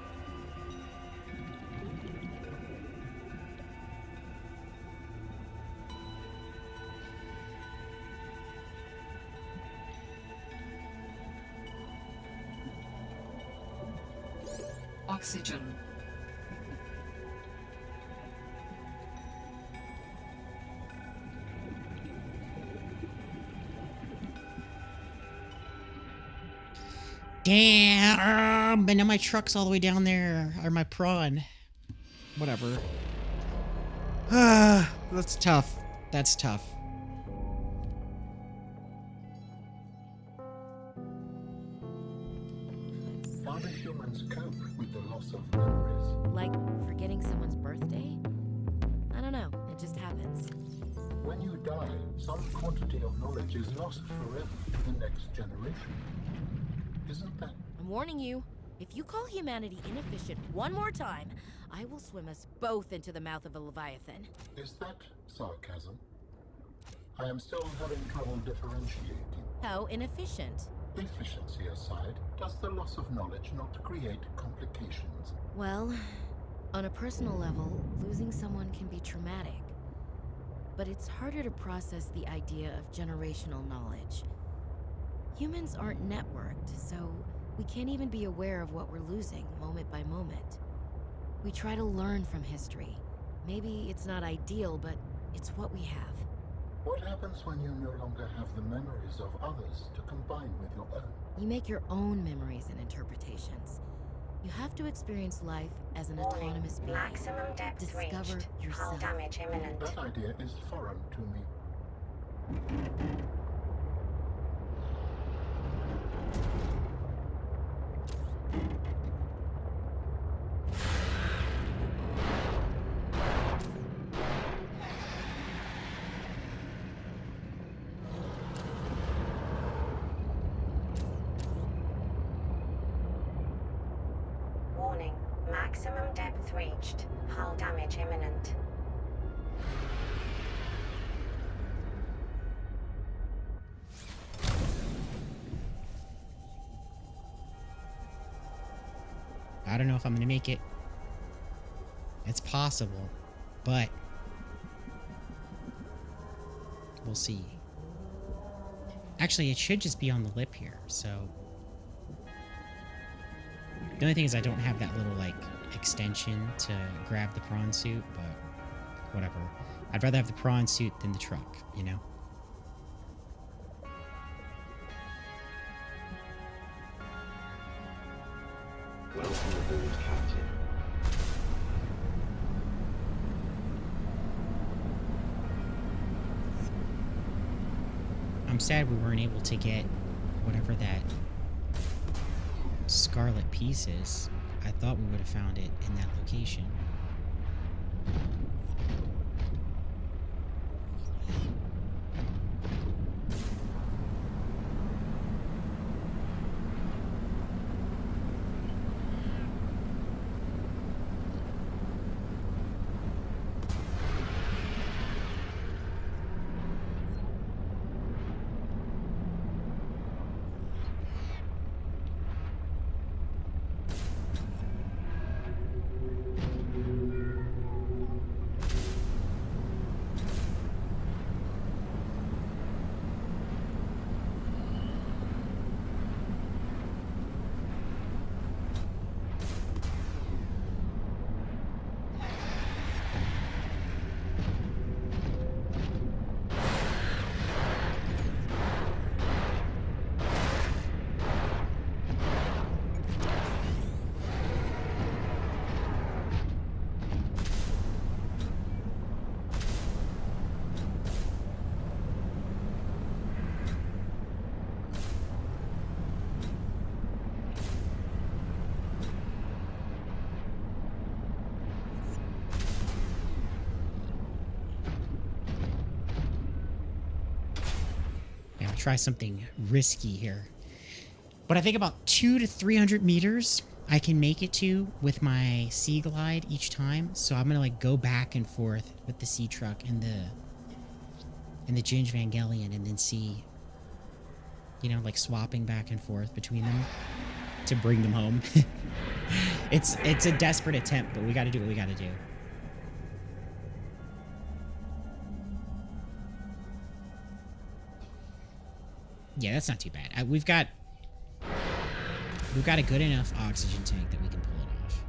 [SPEAKER 6] Oxygen.
[SPEAKER 3] Damn! But now my truck's all the way down there, or my prawn. Whatever. That's tough. That's tough.
[SPEAKER 5] How do humans cope with the loss of memories?
[SPEAKER 7] Like forgetting someone's birthday? I don't know, it just happens.
[SPEAKER 5] When you die, some quantity of knowledge is lost forever to the next generation. Isn't that...
[SPEAKER 7] I'm warning you, if you call humanity inefficient one more time, I will swim us both into the mouth of a leviathan.
[SPEAKER 5] is that sarcasm? I am still having trouble differentiating.
[SPEAKER 7] How inefficient?
[SPEAKER 5] Efficiency aside, does the loss of knowledge not create complications?
[SPEAKER 7] Well, on a personal level, losing someone can be traumatic. But it's harder to process the idea of generational knowledge. Humans aren't networked, so we can't even be aware of what we're losing moment by moment. We try to learn from history. Maybe it's not ideal, but it's what we have.
[SPEAKER 5] What happens when you no longer have the memories of others to combine with your own?
[SPEAKER 7] You make your own memories and interpretations. You have to experience life as an autonomous being.
[SPEAKER 8] Maximum depth
[SPEAKER 7] Discover
[SPEAKER 8] reached.
[SPEAKER 7] yourself.
[SPEAKER 8] Hull damage imminent.
[SPEAKER 5] That idea is foreign to me.
[SPEAKER 8] Warning. Maximum depth reached. Hull damage imminent.
[SPEAKER 3] I don't know if I'm gonna make it. It's possible, but we'll see. Actually, it should just be on the lip here, so... The only thing is I don't have that little, like, extension to grab the prawn suit, but whatever. I'd rather have the prawn suit than the truck, you know? I'm sad we weren't able to get whatever that scarlet piece is. I thought we would have found it in that location. Try something risky here. But I think about 200 to 300 meters I can make it to with my Sea Glide each time. So I'm gonna like go back and forth with the Sea Truck and the Ginge Vangelion and then see, you know, like swapping back and forth between them to bring them home. It's a desperate attempt, but we gotta do what we gotta do. Yeah, that's not too bad. We've got a good enough oxygen tank that we can pull it off.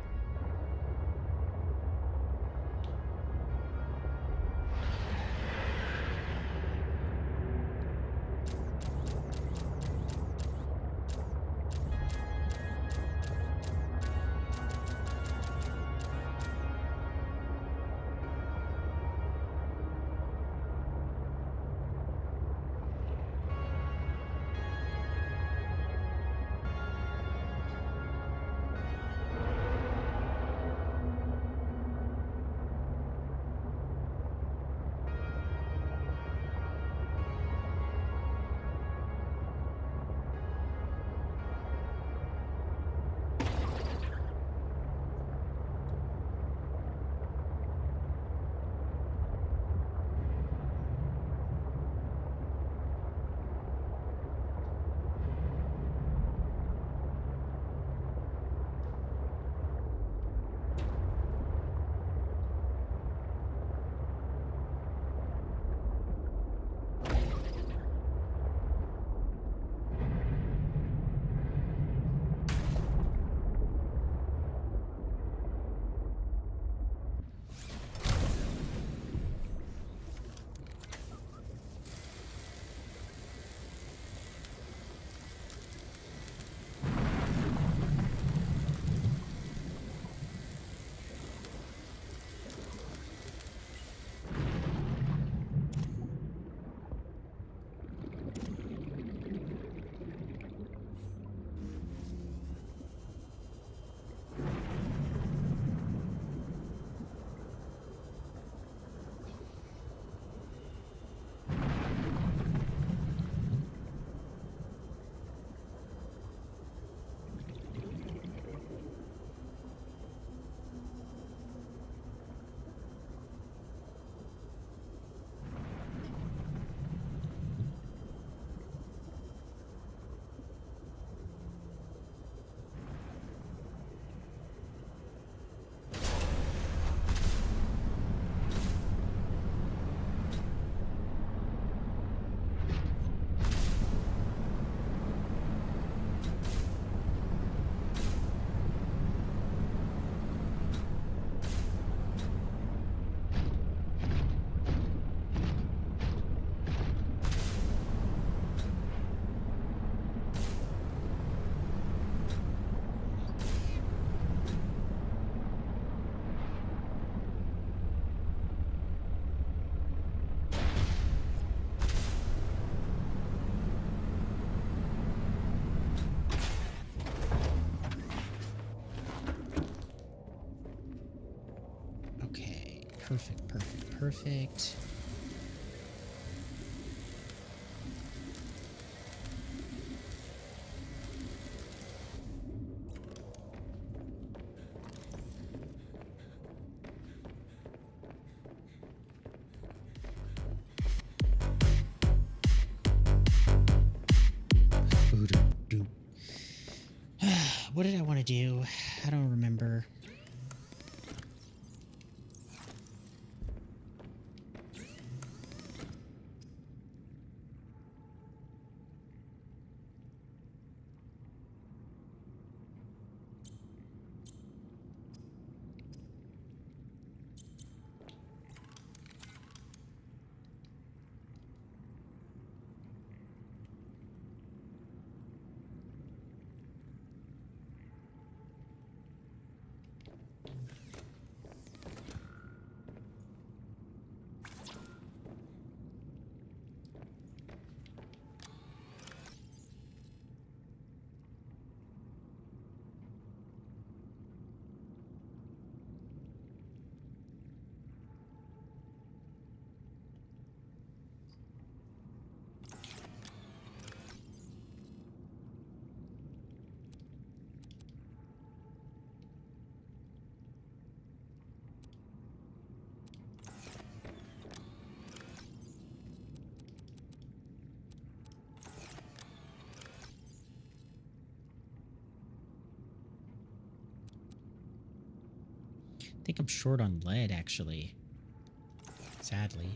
[SPEAKER 3] Perfect, perfect, perfect. What did I want to do? I don't remember. I think I'm short on lead, actually. Sadly.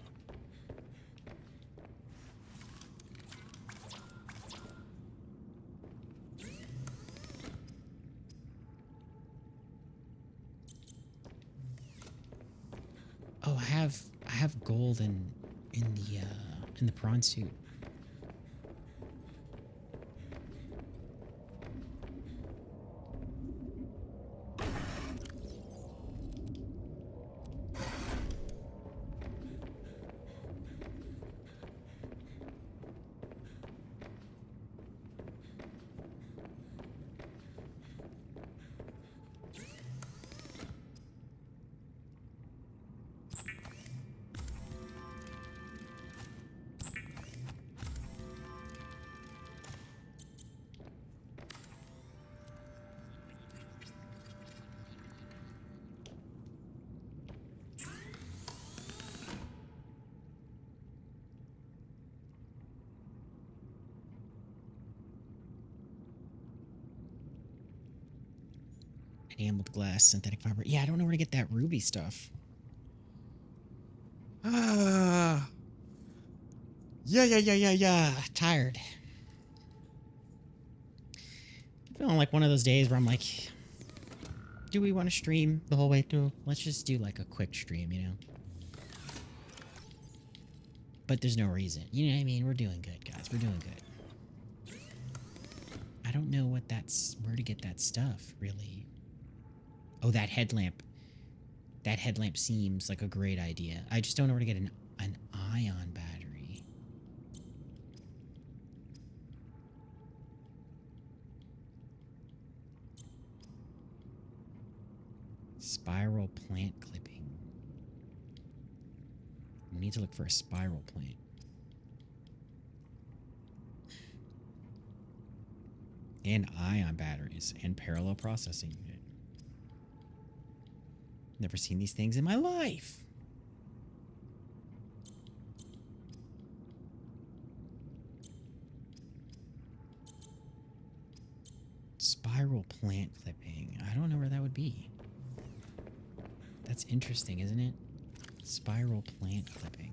[SPEAKER 3] Oh, I have gold in the prawn suit. Enameled glass, synthetic fiber. Yeah, I don't know where to get that ruby stuff. Ah. Yeah. Tired. Feeling like one of those days where I'm like, do we want to stream the whole way through? Let's just do like a quick stream, you know? But there's no reason. You know what I mean? We're doing good, guys. We're doing good. I don't know what that's... where to get that stuff, really. Oh, that headlamp. That headlamp seems like a great idea. I just don't know where to get an ion battery. Spiral plant clipping. We need to look for a spiral plant. And ion batteries and parallel processing unit. Never seen these things in my life. Spiral plant clipping. I don't know where that would be. That's interesting, isn't it? Spiral plant clipping.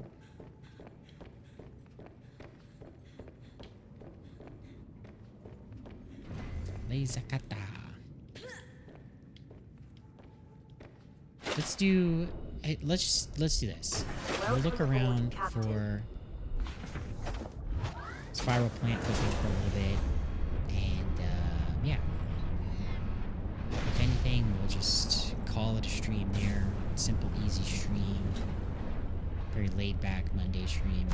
[SPEAKER 3] Laser cutter. Let's do do this. We'll look around for spiral plant clipping for a little bit, and yeah. If anything, we'll just call it a stream there. Simple, easy stream. Very laid back Monday stream.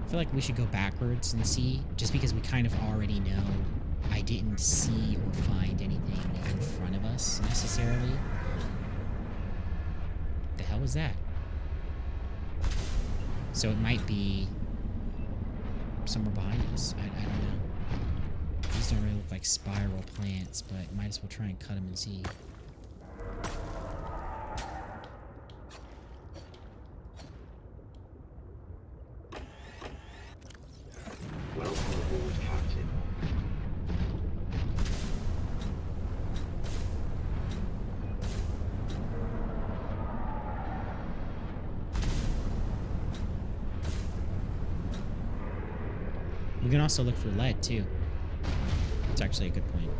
[SPEAKER 3] I feel like we should go backwards and see, just because we kind of already know I didn't see or find anything in front of us necessarily. The hell was that? So it might be somewhere behind us. I don't know. These don't really look like spiral plants, but might as well try and cut them and see.
[SPEAKER 9] Welcome aboard, Captain.
[SPEAKER 3] We can also look for lead, too. It's actually a good point.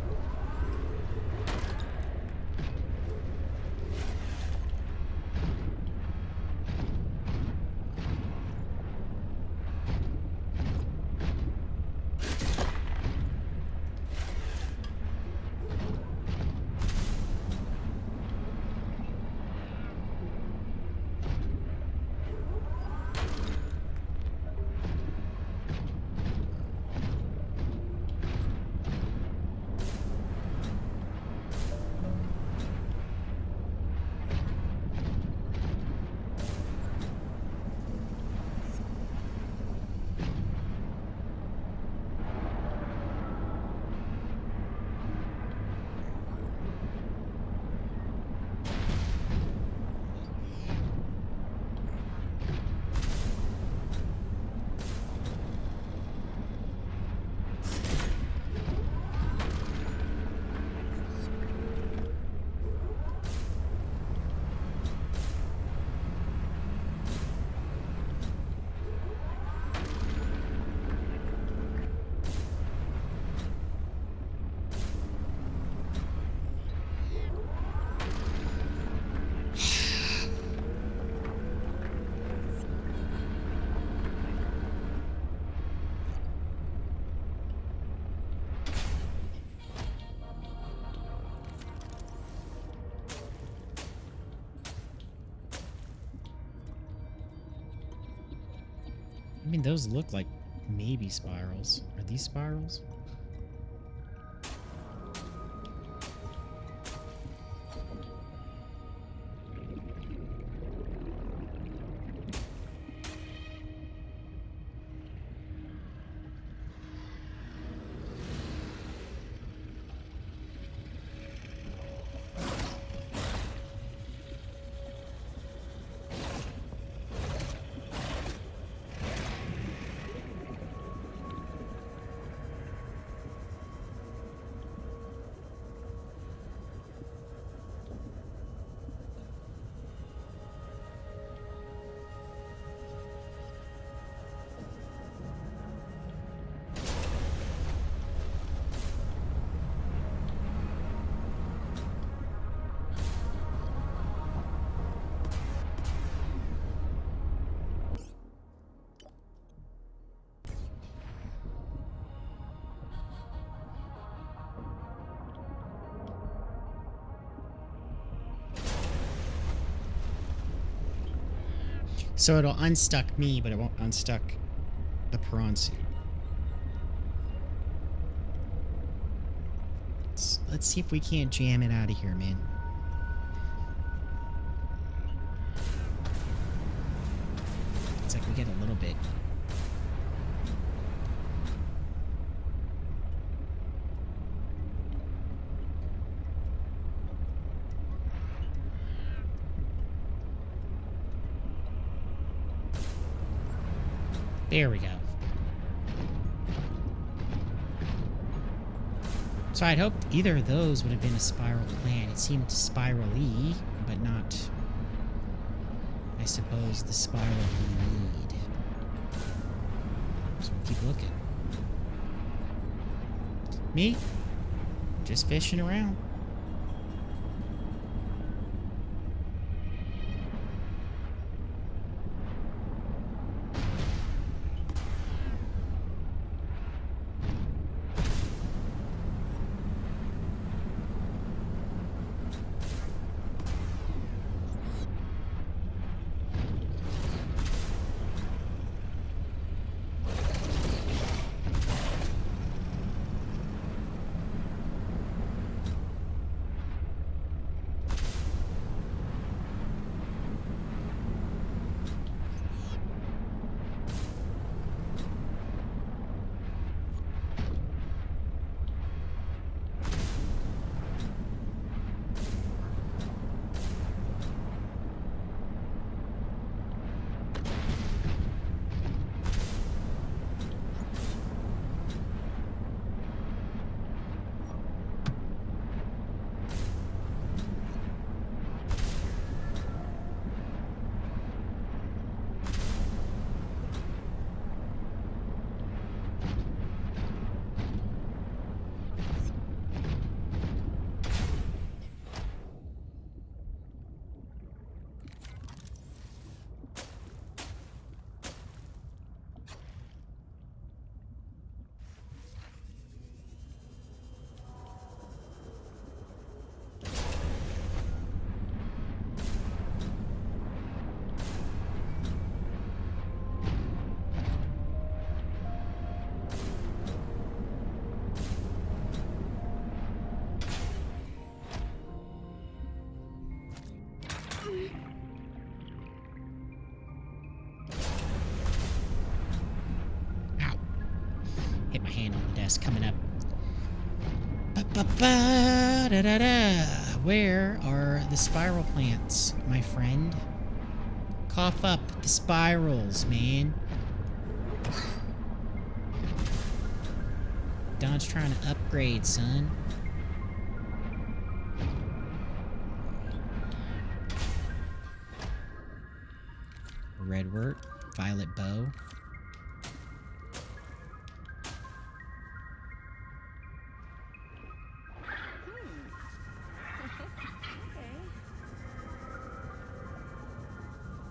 [SPEAKER 3] I mean, those look like maybe spirals. Are these spirals? So it'll unstuck me, but it won't unstuck the prawn suit. Let's see if we can't jam it out of here, man. It's like we get a little bit. There we go. So I'd hoped either of those would have been a spiral plant. It seemed spirally, but not, I suppose, the spiral we need. So we'll keep looking. Me? Just fishing around. Hit my hand on the desk coming up. Ba-ba-ba-da-da-da. Where are the spiral plants, my friend? Cough up the spirals, man. Don's trying to upgrade, son. Redwort, violet bow.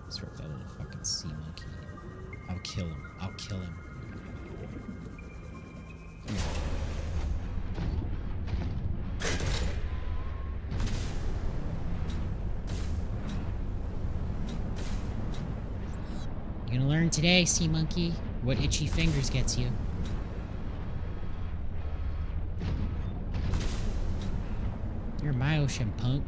[SPEAKER 3] Let's rip that little fucking sea monkey. I'll kill him. I'll kill him. Come here. You're gonna learn today, sea monkey, what itchy fingers gets you. You're my ocean punk.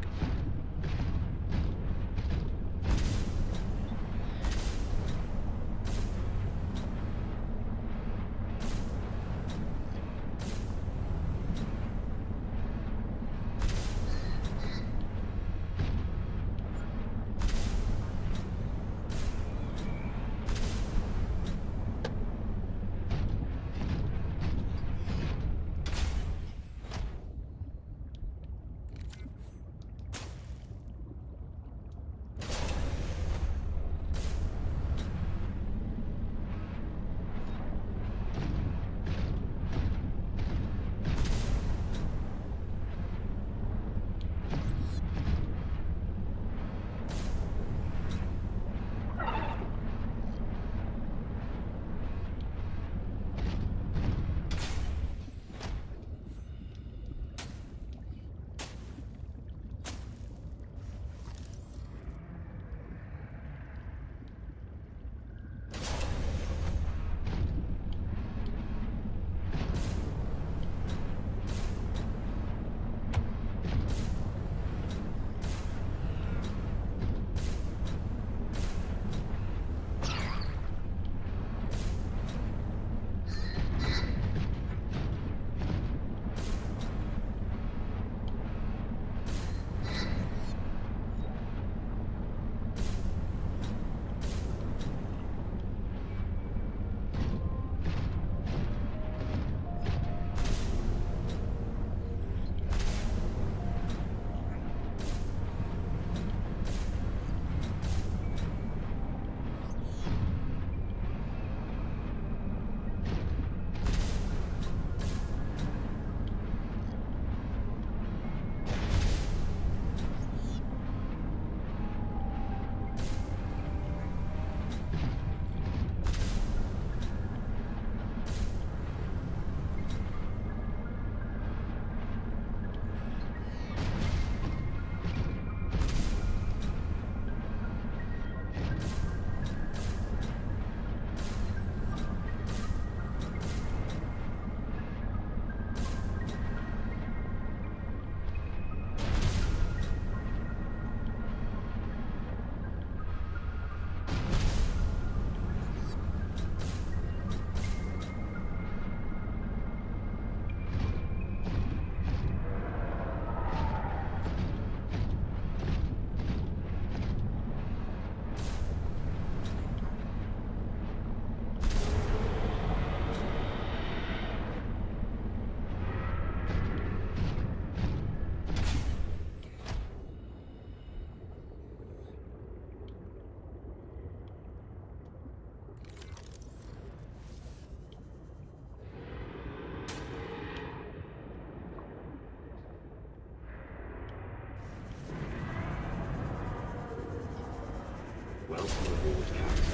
[SPEAKER 9] Welcome aboard, Captain.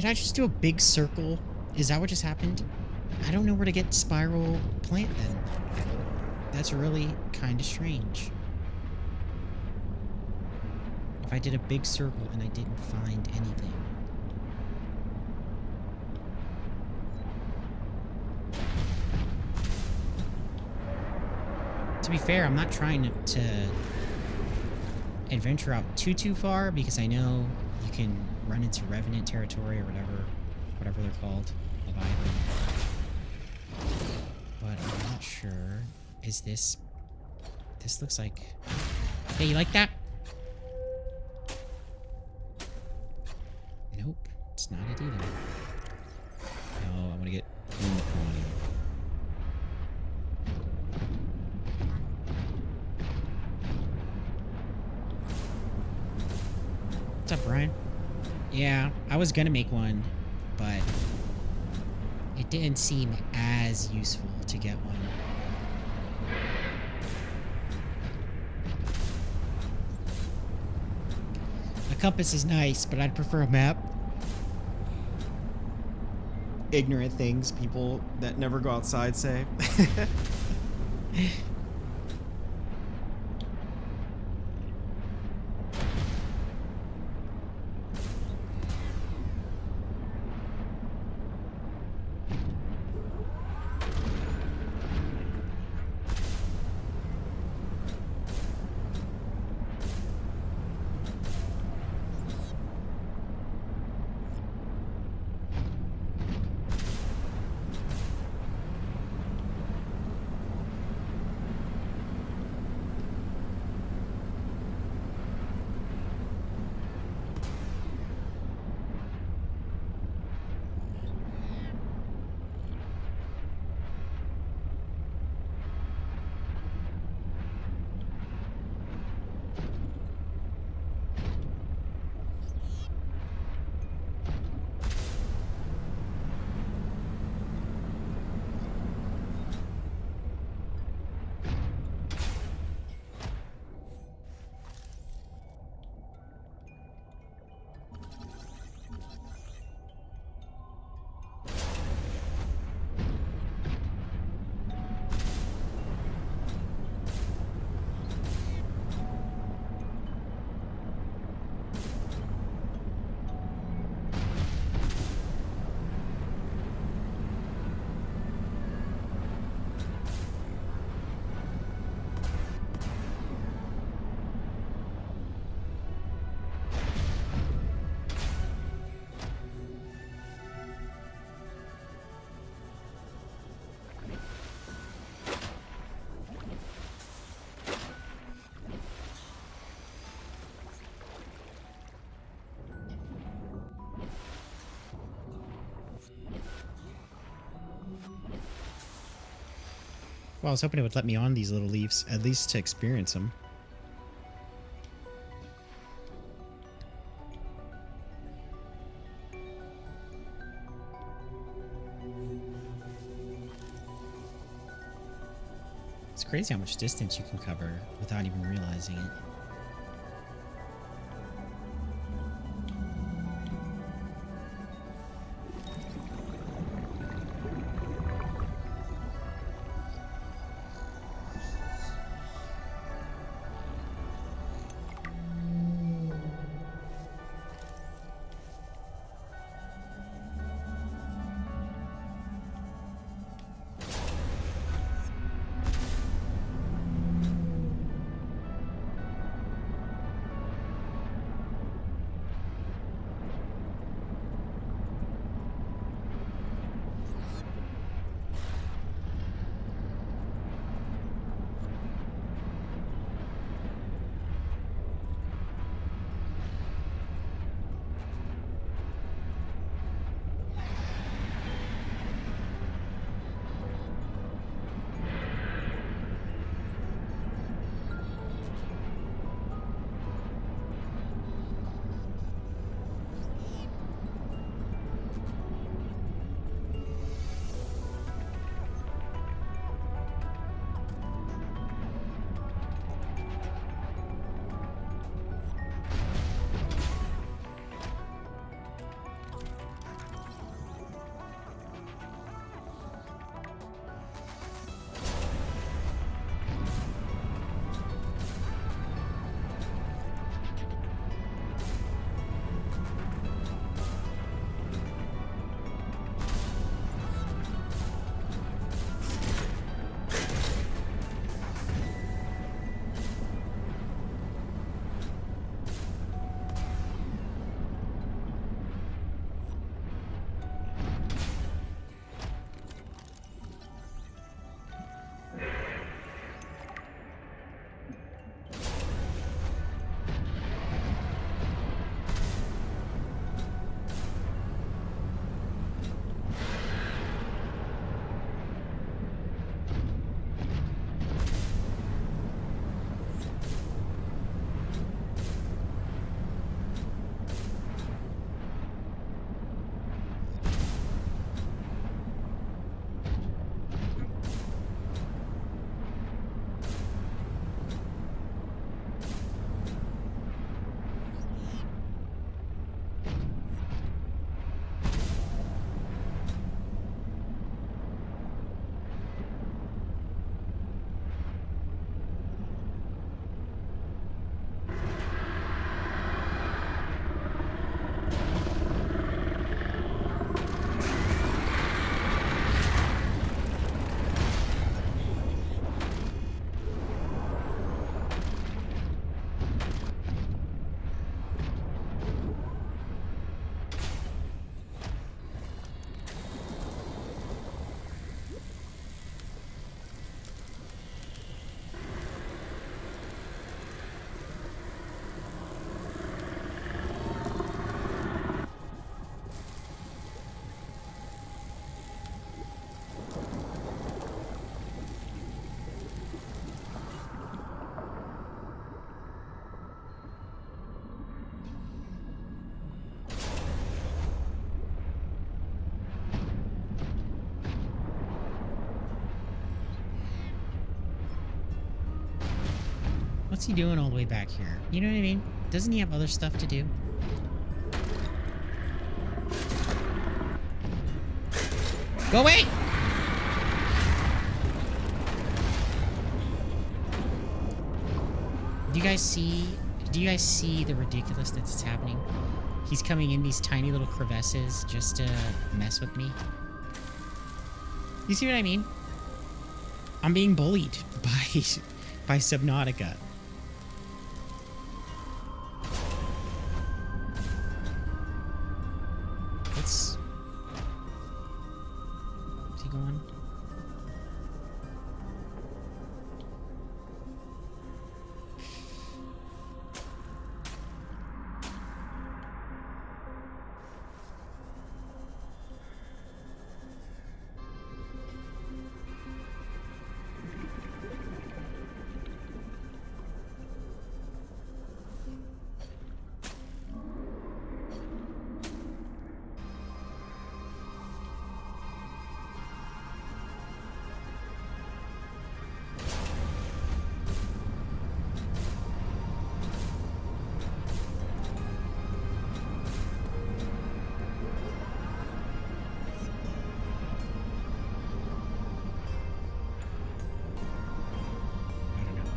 [SPEAKER 3] Did I just do a big circle? Is that what just happened? I don't know where to get spiral plant then. That's really kind of strange. If I did a big circle and I didn't find anything. To be fair, I'm not trying to adventure out too far because I know you can run into Revenant territory or whatever they're called. Leviathan. But I'm not sure. Is this... This looks like... Hey, you like that? Nope. It's not it either. No, I want to get... What's up, Brian? Yeah, I was gonna make one, but it didn't seem as useful to get one. A compass is nice, but I'd prefer a map. Ignorant things people that never go outside say. Well, I was hoping it would let me on these little leaves, at least to experience them. It's crazy how much distance you can cover without even realizing it. What's he doing all the way back here? You know what I mean? Doesn't he have other stuff to do? Go away! Do you guys see the ridiculousness that's happening? He's coming in these tiny little crevices just to mess with me. You see what I mean? I'm being bullied by Subnautica. What's he going?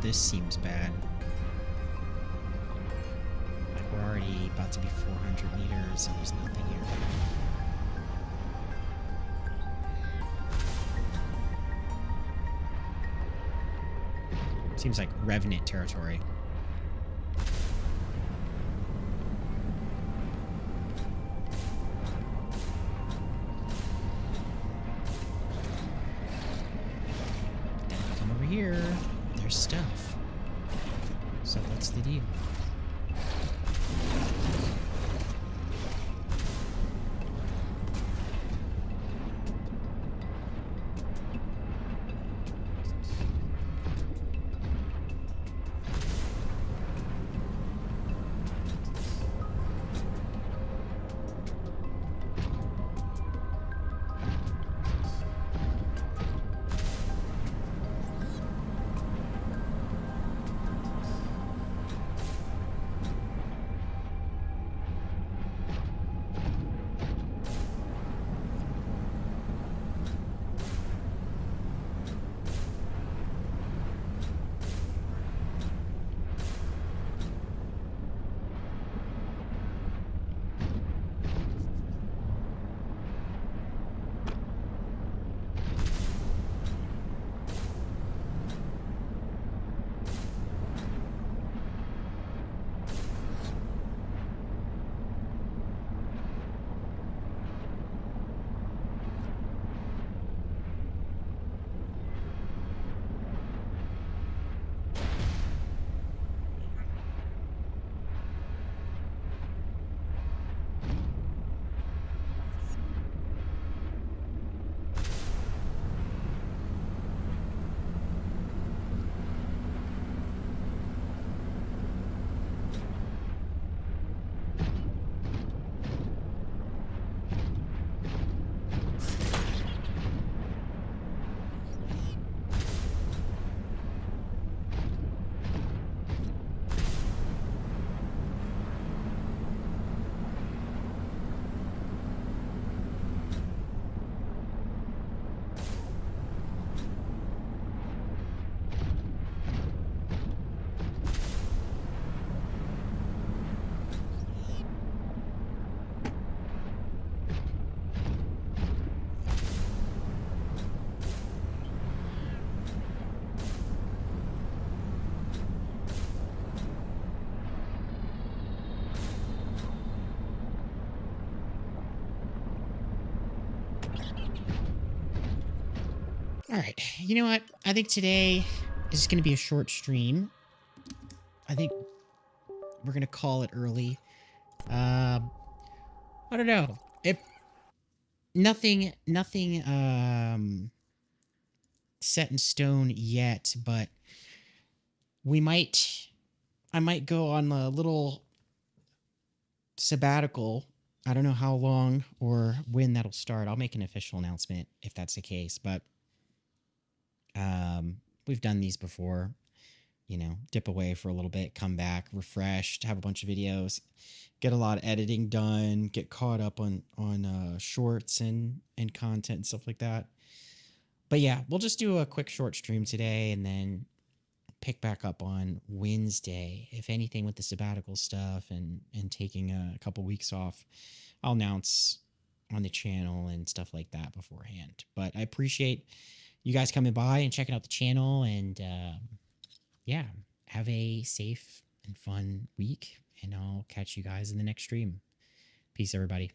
[SPEAKER 3] This seems bad. Like we're already about to be 400 meters and there's nothing here. Seems like Revenant territory. Then come over here. There's stuff. So what's the deal? All right, you know what? I think today is going to be a short stream. I think we're going to call it early. I don't know. If nothing set in stone yet, but I might go on a little sabbatical. I don't know how long or when that'll start. I'll make an official announcement if that's the case, but we've done these before. you know, dip away for a little bit, come back refreshed, have a bunch of videos, get a lot of editing done, get caught up on shorts and content and stuff like that. But yeah, we'll just do a quick short stream today and then pick back up on Wednesday. If anything with the sabbatical stuff and taking a couple weeks off, I'll announce on the channel and stuff like that beforehand. But I appreciate you guys coming by and checking out the channel, and yeah, have a safe and fun week, and I'll catch you guys in the next stream. Peace, everybody.